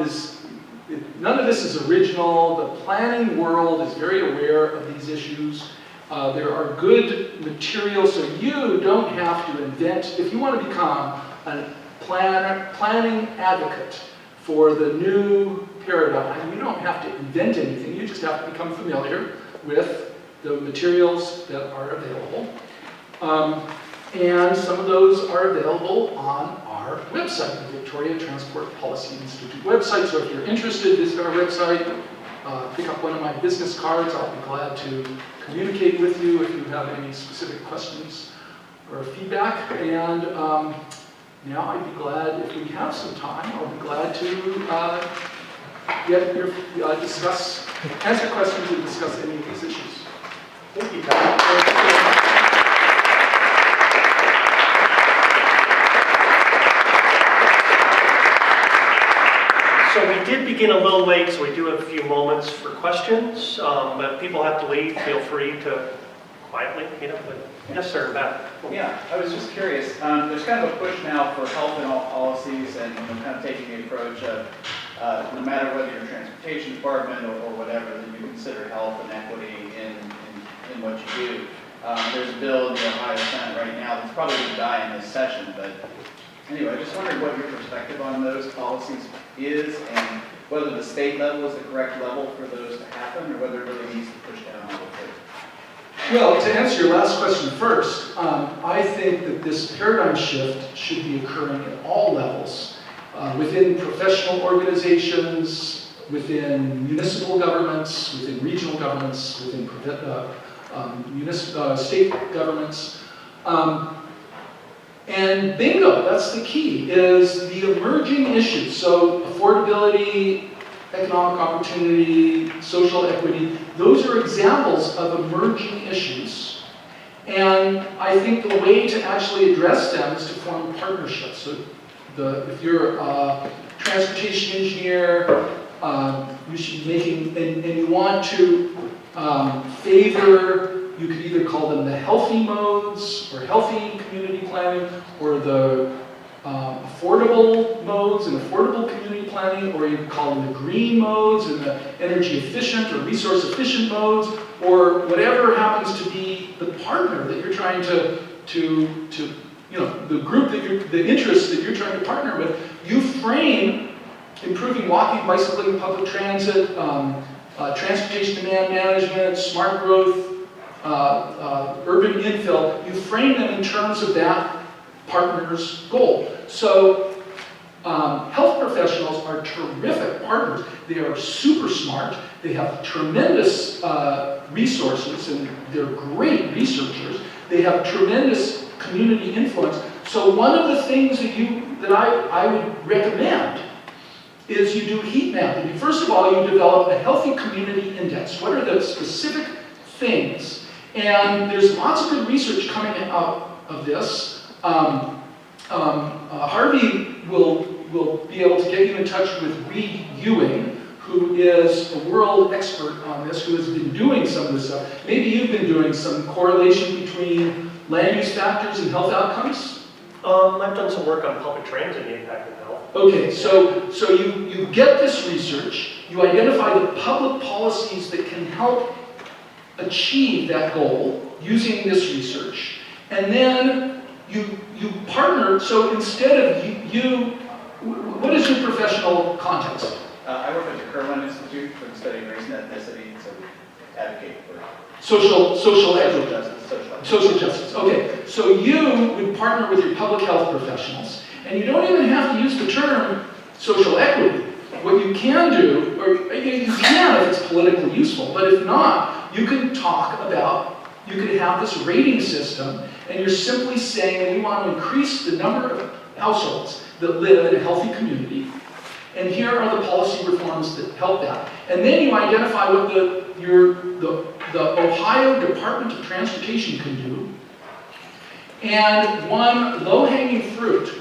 none of this is original. The planning world is very aware of these issues. There are good materials, so you don't have to invent. If you want to become a planning advocate for the new paradigm, you don't have to invent anything. You just have to become familiar with the materials that are available. And some of those are available on our website, the Victoria Transport Policy Institute website. So if you're interested, visit our website, pick up one of my business cards. I'll be glad to communicate with you if you have any specific questions or feedback. And now I'd be glad, if we have some time, I'll be glad to answer questions and discuss any of these issues. Thank you, Todd. So we did begin a little late, so we do have a few moments for questions. But people have to leave. Feel free to quietly, But yes, sir, Matt. Yeah, I was just curious. There's kind of a push now for health in all policies, and kind of taking the approach of no matter whether you're a transportation department or whatever, that you consider health and equity in what you do. There's a bill in the Ohio Senate right now that's probably going to die in this session, but anyway, I just wondered what your perspective on those policies is, and whether the state level is the correct level for those to happen, or whether it really needs to push down a little bit. Well, to answer your last question first, I think that this paradigm shift should be occurring at all levels, within professional organizations, within municipal governments, within regional governments, within state governments. And bingo, that's the key, is the emerging issues. So affordability, economic opportunity, social equity, those are examples of emerging issues. And I think the way to actually address them is to form partnerships. So if you're a transportation engineer, you should be making, and you want to favor, you could either call them the healthy modes, or healthy community planning, or the affordable modes and affordable community planning, or you could call them the green modes and the energy efficient or resource efficient modes, or whatever happens to be the partner that you're trying to the group the interests that you're trying to partner with. You frame improving walking, bicycling, public transit, transportation demand management, smart growth, urban infill, you frame them in terms of that partner's goal. So health professionals are terrific partners. They are super smart. They have tremendous resources, and they're great researchers. They have tremendous community influence. So one of the things that I would recommend is you do heat mapping. First of all, you develop a healthy community index. What are the specific things? And there's lots of good research coming out of this. Harvey will be able to get you in touch with Reed Ewing, who is a world expert on this, who has been doing some of this stuff. Maybe you've been doing some correlation between land use factors and health outcomes? I've done some work on public transit and the impact of health. Okay, so you get this research, you identify the public policies that can help achieve that goal using this research, and then you partner. So instead of what is your professional context? I work at the CURA Institute for the Study of Race and Ethnicity, so we advocate for Social equity. justice, Social justice. Okay, so you would partner with your public health professionals, and you don't even have to use the term social equity. What you can do, or you can if it's politically useful, but if not, you can you could have this rating system, and you're simply saying that we want to increase the number of households that live in a healthy community, and here are the policy reforms that help that. And then you identify what the Ohio Department of Transportation can do, And one low-hanging fruit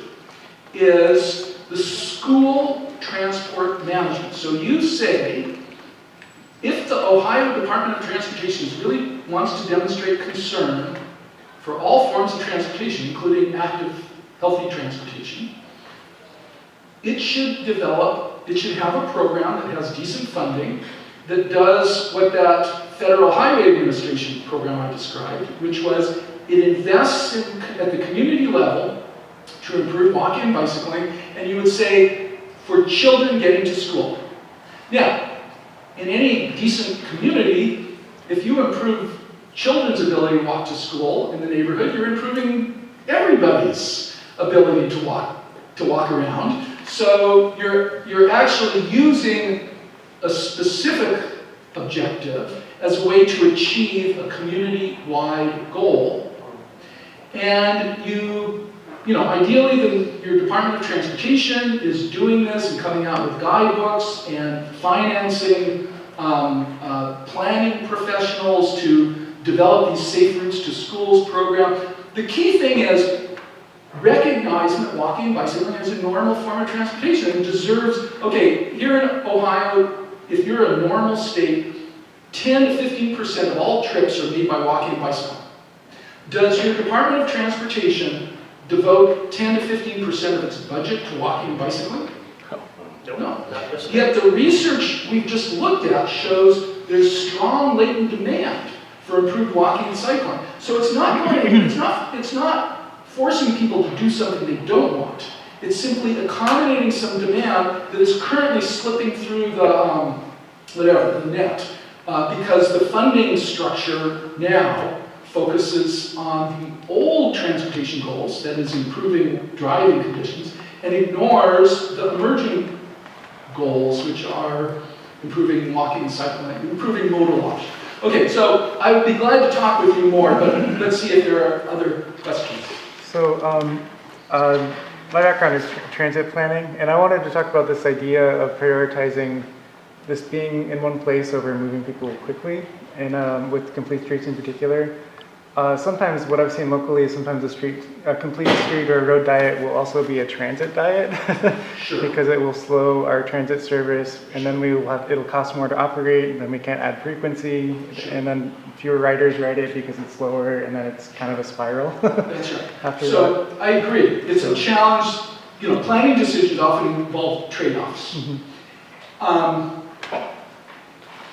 is the school transport management. So you say, if the Ohio Department of Transportation really wants to demonstrate concern for all forms of transportation, including active, healthy transportation, it should have a program that has decent funding, that does what that Federal Highway Administration program I described, which was it invests at the community level to improve walking and bicycling, and you would say, for children getting to school. Now, in any decent community, if you improve children's ability to walk to school in the neighborhood, you're improving everybody's ability to walk around. So you're actually using a specific objective as a way to achieve a community-wide goal. And ideally, your Department of Transportation is doing this and coming out with guidebooks and financing planning professionals to develop these safe routes to schools program. The key thing is recognizing that walking and bicycling is a normal form of transportation and deserves, okay, here in Ohio, if you're a normal state, 10 to 15% of all trips are made by walking and bicycling. Does your Department of Transportation devote 10 to 15% of its budget to walking and bicycling? No. Yet the research we've just looked at shows there's strong latent demand for improved walking and cycling. So it's not forcing people to do something they don't want. It's simply accommodating some demand that is currently slipping through the net, because the funding structure now focuses on the old transportation goals, that is improving driving conditions, and ignores the emerging goals, which are improving walking and cycling, improving modal options. Okay, so I would be glad to talk with you more, but let's see if there are other questions. So my background is transit planning, and I wanted to talk about this idea of prioritizing this being in one place over moving people quickly, and with complete streets in particular. Sometimes what I've seen locally is sometimes a complete street or a road diet will also be a transit diet Sure. because it will slow our transit service, and then it'll cost more to operate, and then we can't add frequency, Sure. and then fewer riders ride it because it's slower, and then it's kind of a spiral. That's right. After So I agree. It's a challenge. Planning decisions often involve trade-offs.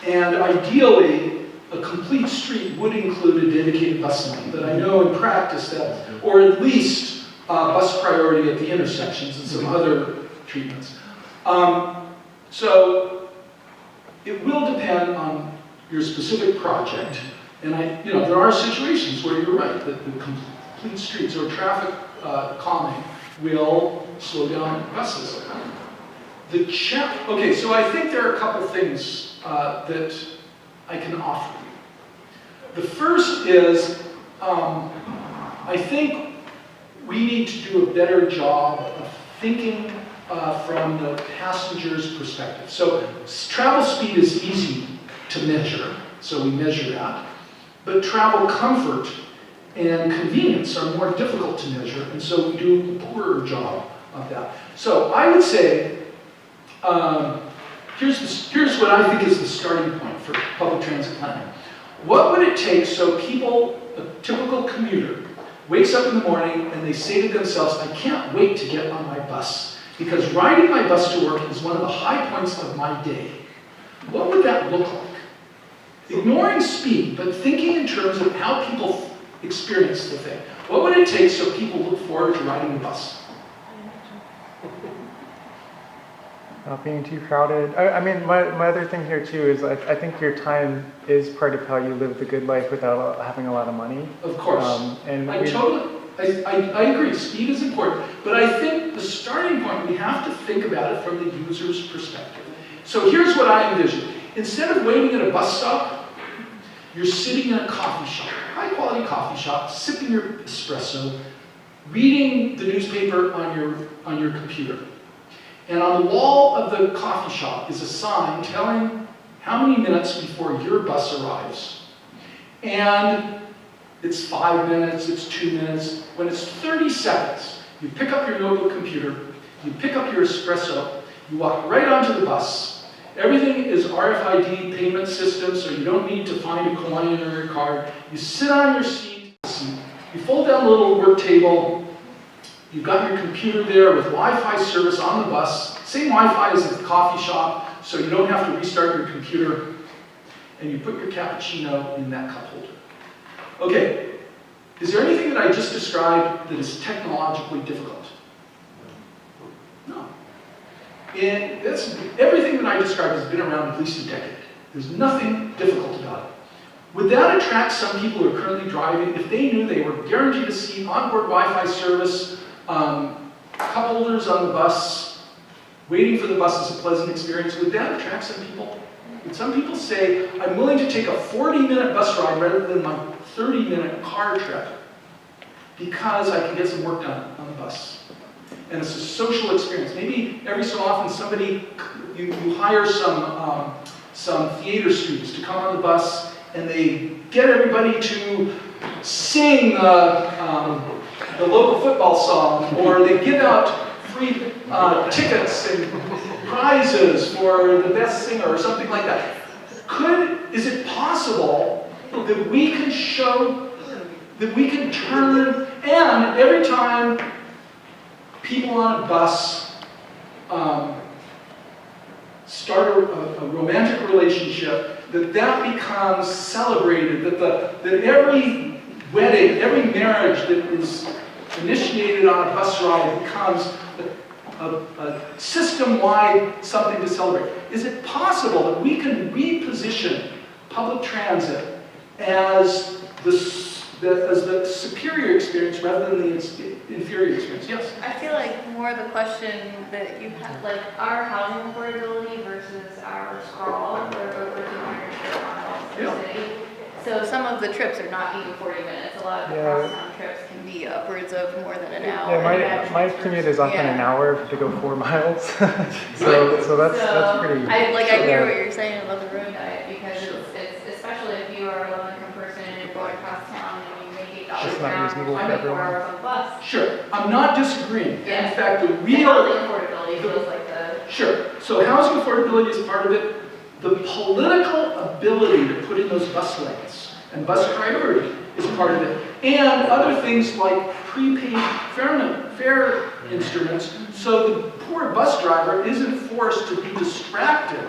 And ideally, a complete street would include a dedicated bus lane, but I know in practice that, or at least bus priority at the intersections and some other treatments. So it will depend on your specific project, and there are situations where you're right that the complete streets or traffic calming will slow down buses. Okay, so I think there are a couple things that I can offer you. The first is, I think we need to do a better job of thinking from the passenger's perspective. So travel speed is easy to measure, so we measure that. But travel comfort and convenience are more difficult to measure, and so we do a poorer job of that. So I would say, here's what I think is the starting point for public transit planning. What would it take so people, a typical commuter, wakes up in the morning and they say to themselves, I can't wait to get on my bus, because riding my bus to work is one of the high points of my day. What would that look like? Ignoring speed, but thinking in terms of how people experience the thing. What would it take so people look forward to riding the bus? Not being too crowded. I mean, my other thing here too is I think your time is part of how you live the good life without having a lot of money. Of course. I agree, speed is important, but I think the starting point, we have to think about it from the user's perspective. So here's what I envision. Instead of waiting at a bus stop, you're sitting in a coffee shop, high quality coffee shop, sipping your espresso, reading the newspaper on your computer. And on the wall of the coffee shop is a sign telling how many minutes before your bus arrives. And it's 5 minutes, it's 2 minutes. When it's 30 seconds, you pick up your notebook computer, you pick up your espresso, you walk right onto the bus. Everything is RFID payment system, so you don't need to find a coin or a card. You sit on your seat, you fold down the little work table, you've got your computer there with Wi-Fi service on the bus, same Wi-Fi as at the coffee shop, so you don't have to restart your computer, and you put your cappuccino in that cup holder. Okay, is there anything that I just described that is technologically difficult? No. And everything that I described has been around at least a decade. There's nothing difficult about it. Would that attract some people who are currently driving, if they knew they were guaranteed a seat, onboard Wi-Fi service, cup holders on the bus, waiting for the bus is a pleasant experience, would that attract some people? Would some people say, I'm willing to take a 40-minute bus ride rather than my 30-minute car trip because I can get some work done on the bus? And it's a social experience. Maybe every so often you hire some theater students to come on the bus and they get everybody to sing the local football song, or they give out free tickets and prizes for the best singer or something like that. Is it possible that we can show, that we can turn, and every time people on a bus start a romantic relationship, that becomes celebrated, that every wedding, every marriage that is initiated on a bus ride becomes a system-wide something to celebrate. Is it possible that we can reposition public transit as the superior experience rather than the inferior experience? Yes? I feel like more the question that you have, like our housing affordability versus our sprawl, where we're working on your trip on the city. So some of the trips are not even 40 minutes. A lot of the cross-town trips can be upwards of more than an hour. Yeah, my commute is often an hour to go 4 miles. so that's pretty. I hear what you're saying about the road diet, because it's especially if you are a low-income person and you're going across town and you make $8 It's an not hour, reasonable you're for spending 4 everyone. hours on the bus. Sure. I'm not disagreeing. Yeah. In fact, the And real... housing affordability feels like the... Sure. So housing affordability is part of it. The political ability to put in those bus lanes and bus priority is part of it. And other things like prepaid fare instruments, so the poor bus driver isn't forced to be distracted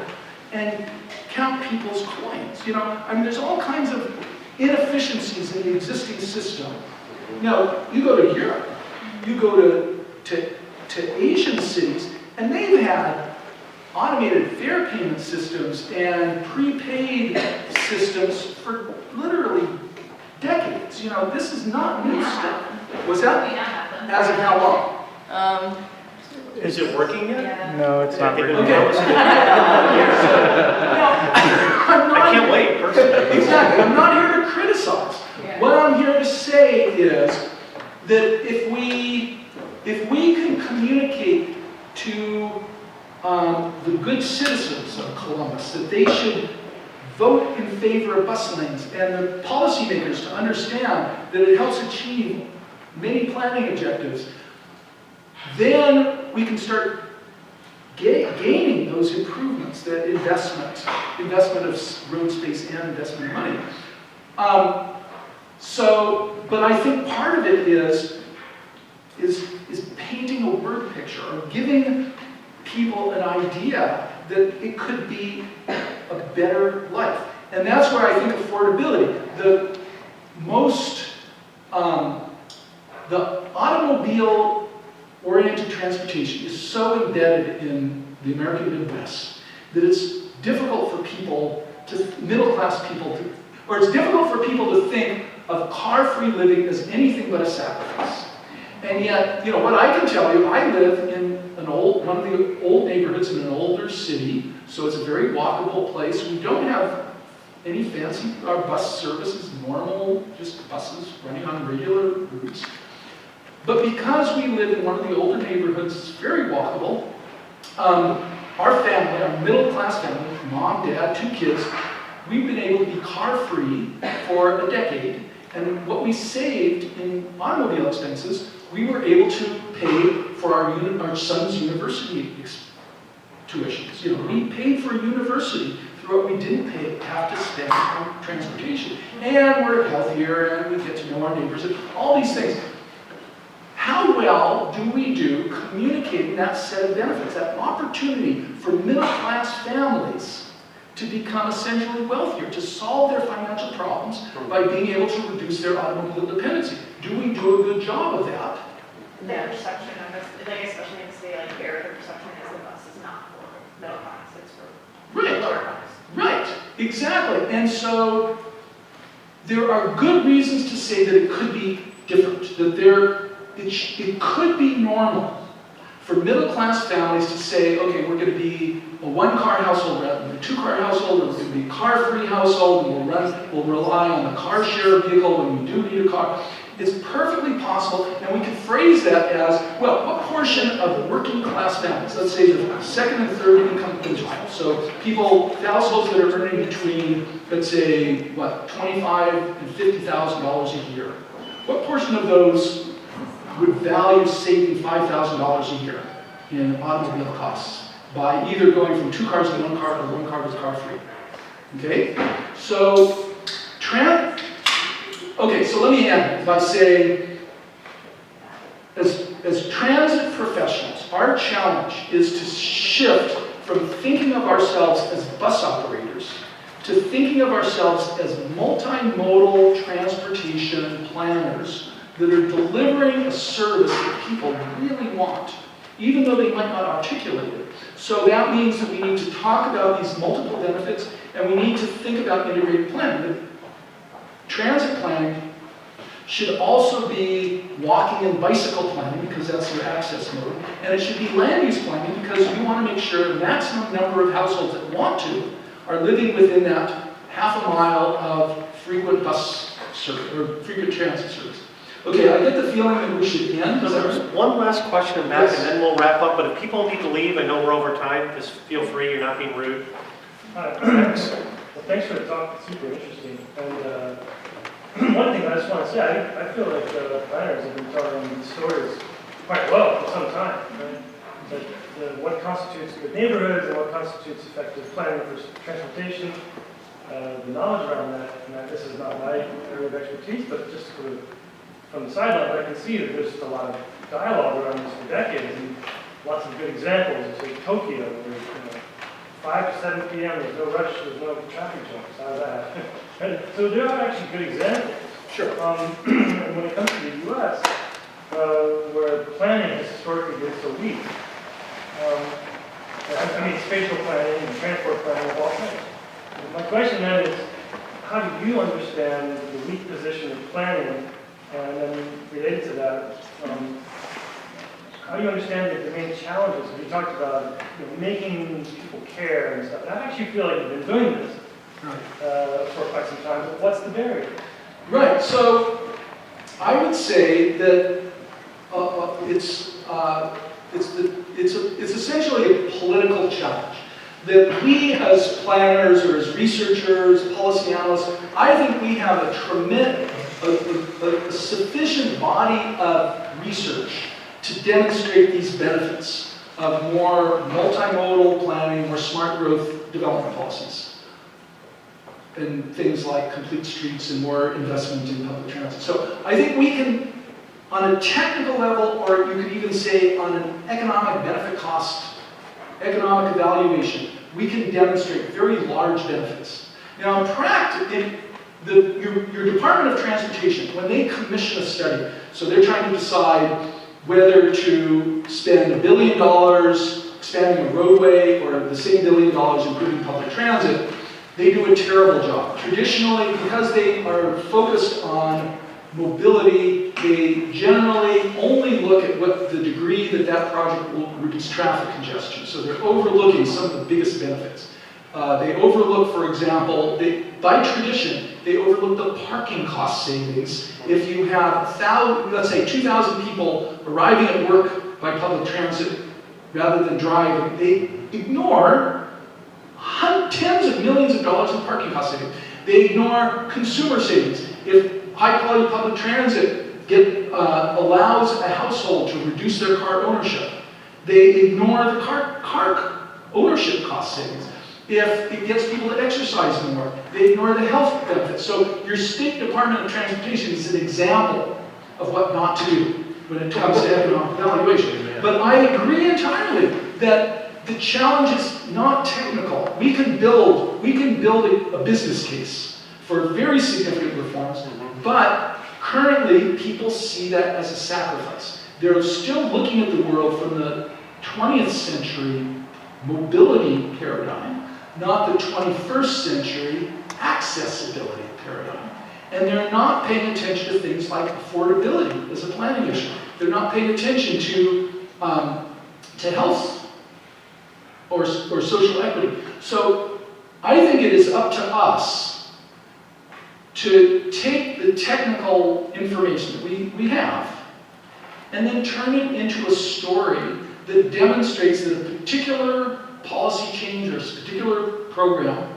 and count people's coins. There's all kinds of inefficiencies in the existing system. Now, you go to Europe, you go to Asian cities, and they've had automated fare payment systems and prepaid systems for literally decades. This is not new stuff. Was that? As of how long? Is it working yet? Yeah. No, it's not really. Okay. I can't wait, personally. Exactly. I'm not here to criticize. Yeah. What I'm here to say is that if we can communicate to the good citizens of Columbus that they should vote in favor of bus lanes, and the policymakers to understand that it helps achieve many planning objectives, then we can start gaining those improvements, that investment of road space and investment of money. But I think part of it is painting a word picture, or giving people an idea that it could be a better life. And that's where I think affordability, the automobile-oriented transportation is so embedded in the American Midwest that it's difficult for middle-class people it's difficult for people to think of car-free living as anything but a sacrifice. And yet, what I can tell you, I live in one of the old neighborhoods in an older city, so it's a very walkable place. We don't have any fancy, our bus service is normal, just buses running on regular routes. But because we live in one of the older neighborhoods, it's very walkable. Our family, our middle-class family, mom, dad, 2 kids, we've been able to be car-free for a decade. And what we saved in automobile expenses, we were able to pay for our son's university tuitions. You know, we paid for university through what we didn't have to spend on transportation. And we're healthier, and we get to know our neighbors, and all these things. How well do we do communicating that set of benefits, that opportunity for middle-class families to become essentially wealthier, to solve their financial problems by being able to reduce their automobile dependency? Do we do a good job of that? The perception of this, like especially in a state like here, the perception is the bus is not for middle class, it's for Right. lower class. Right, exactly. And so there are good reasons to say that it could be different, that it could be normal for middle-class families to say, okay, we're going to be a one-car household rather than a two-car household, or we're going to be a car-free household, and we'll rely on the car share vehicle when we do need a car. It's perfectly possible, and we can phrase that as, well, what portion of working-class families, let's say the second and third income quintile, so households that are earning between, let's say, what, $25,000 and $50,000 a year, what portion of those would value saving $5,000 a year in automobile costs by either going from two cars to one car or one car to car free? Okay, so so let me end by saying, as transit professionals, our challenge is to shift from thinking of ourselves as bus operators to thinking of ourselves as multimodal transportation planners that are delivering a service that people really want, even though they might not articulate it. So that means that we need to talk about these multiple benefits, and we need to think about integrated planning. But transit planning should also be walking and bicycle planning, because that's your access mode, and it should be land use planning, because you want to make sure the maximum number of households that want to are living within that half a mile of frequent bus service, or frequent transit service. Okay, I get the feeling that we should end. So there's one last question, Matt, Yes. and then we'll wrap up. But if people need to leave, I know we're over time. Just feel free. You're not being rude. Thanks. Well, thanks for the talk. It's super interesting. And one thing I just want to say, I feel like the planners have been telling these stories quite well for some time. Right? But what constitutes good neighborhoods and what constitutes effective planning for transportation, the knowledge around that, and this is not my area of expertise, but just sort of from the sideline, I can see that there's just a lot of dialogue around this for decades, and lots of good examples. Say Tokyo, where 5 to 7 p.m. there's no rush, there's no traffic jams. How's that? And so there are actually good examples. Sure. And when it comes to the U.S., where planning has historically been so weak, I mean spatial planning and transport planning of all kinds. My question then is, how do you understand the weak position of planning? And then related to that, how do you understand the main challenges? You talked about making people care and stuff. And I actually feel like you've been doing this for quite some time, but what's the barrier? Right, so I would say that it's essentially a political challenge. That we as planners or as researchers, policy analysts, I think we have a sufficient body of research to demonstrate these benefits of more multimodal planning, more smart growth development policies, and things like complete streets and more investment in public transit. So I think we can, on a technical level, or you could even say on an economic benefit cost, economic evaluation, we can demonstrate very large benefits. Now, in practice, your Department of Transportation, when they commission a study, so they're trying to decide whether to spend $1 billion expanding a roadway or the same $1 billion improving public transit, they do a terrible job. Traditionally, because they are focused on mobility, they generally only look at what the degree that that project will reduce traffic congestion. So they're overlooking some of the biggest benefits. They overlook, for example, by tradition, they overlook the parking cost savings. If you have, let's say, 2,000 people arriving at work by public transit rather than driving, they ignore tens of millions of dollars in parking cost savings. They ignore consumer savings. If high-quality public transit allows a household to reduce their car ownership. They ignore the car ownership cost savings. If it gets people to exercise more, they ignore the health benefits. So your State Department of Transportation is an example of what not to do when it comes to economic evaluation. But I agree entirely that the challenge is not technical. We can build a business case for very significant reforms, but currently people see that as a sacrifice. They're still looking at the world from the 20th century mobility paradigm, not the 21st century accessibility paradigm. And they're not paying attention to things like affordability as a planning issue. They're not paying attention to health or social equity. So I think it is up to us to take the technical information that we have and then turn it into a story that demonstrates that a particular policy change or a particular program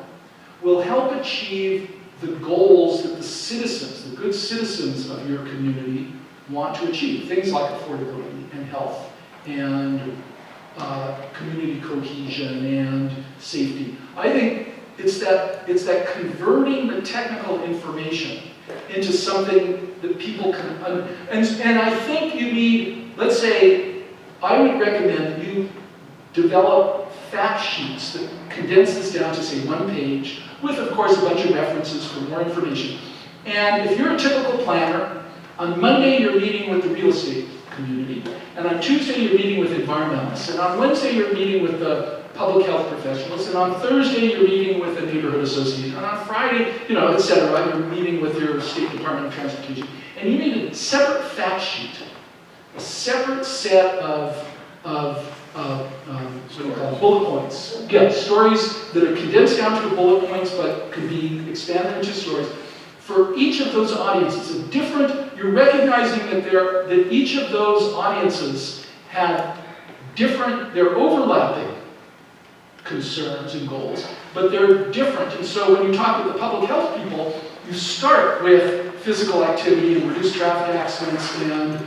will help achieve the goals that the citizens, the good citizens of your community want to achieve. Things like affordability and health and community cohesion and safety. I think it's that converting the technical information into something that people can, and I think you need, let's say, I would recommend you develop fact sheets that condense this down to, say, 1 page, with, of course, a bunch of references for more information. And if you're a typical planner, on Monday you're meeting with the real estate community, and on Tuesday you're meeting with environmentalists, and on Wednesday you're meeting with the public health professionals, and on Thursday you're meeting with a neighborhood association, and on Friday, et cetera, you're meeting with your State Department of Transportation. And you need a separate fact sheet, a separate set of bullet points. Yeah, stories that are condensed down to bullet points, but can be expanded into stories. For each of those audiences, you're recognizing that each of those audiences have they're overlapping concerns and goals, but they're different. And so when you talk with the public health people, you start with physical activity and reduced traffic accidents and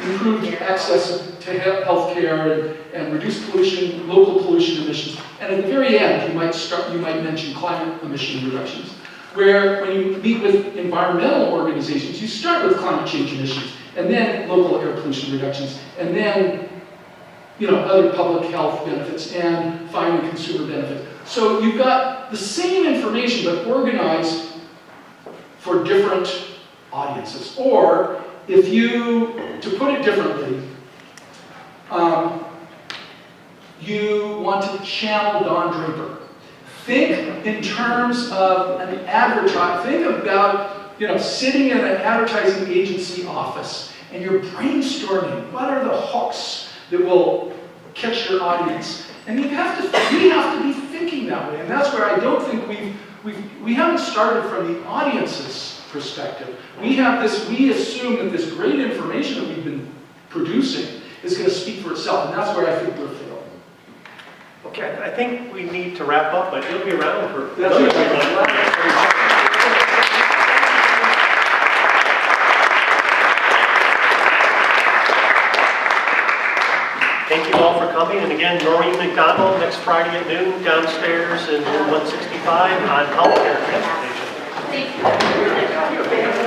improved access to health care and reduced pollution, local pollution emissions. And at the very end, you might mention climate emission reductions. Where when you meet with environmental organizations, you start with climate change emissions, and then local air pollution reductions, and then other public health benefits, and finally consumer benefits. So you've got the same information, but organized for different audiences. Or to put it differently, you want to channel Don Draper. Think in terms of an advertising. Think about, sitting in an advertising agency office and you're brainstorming what are the hooks that will catch your audience. And we have to be thinking that way. And that's where I don't think we haven't started from the audience's perspective. We assume that this great information that we've been producing is going to speak for itself. And that's where I think we're failing. Okay, I think we need to wrap up, but you'll be around for That's another right. Thank you all for coming, and again, Noreen McDonald next Friday at noon downstairs in room 165 on healthcare transportation. Thank you.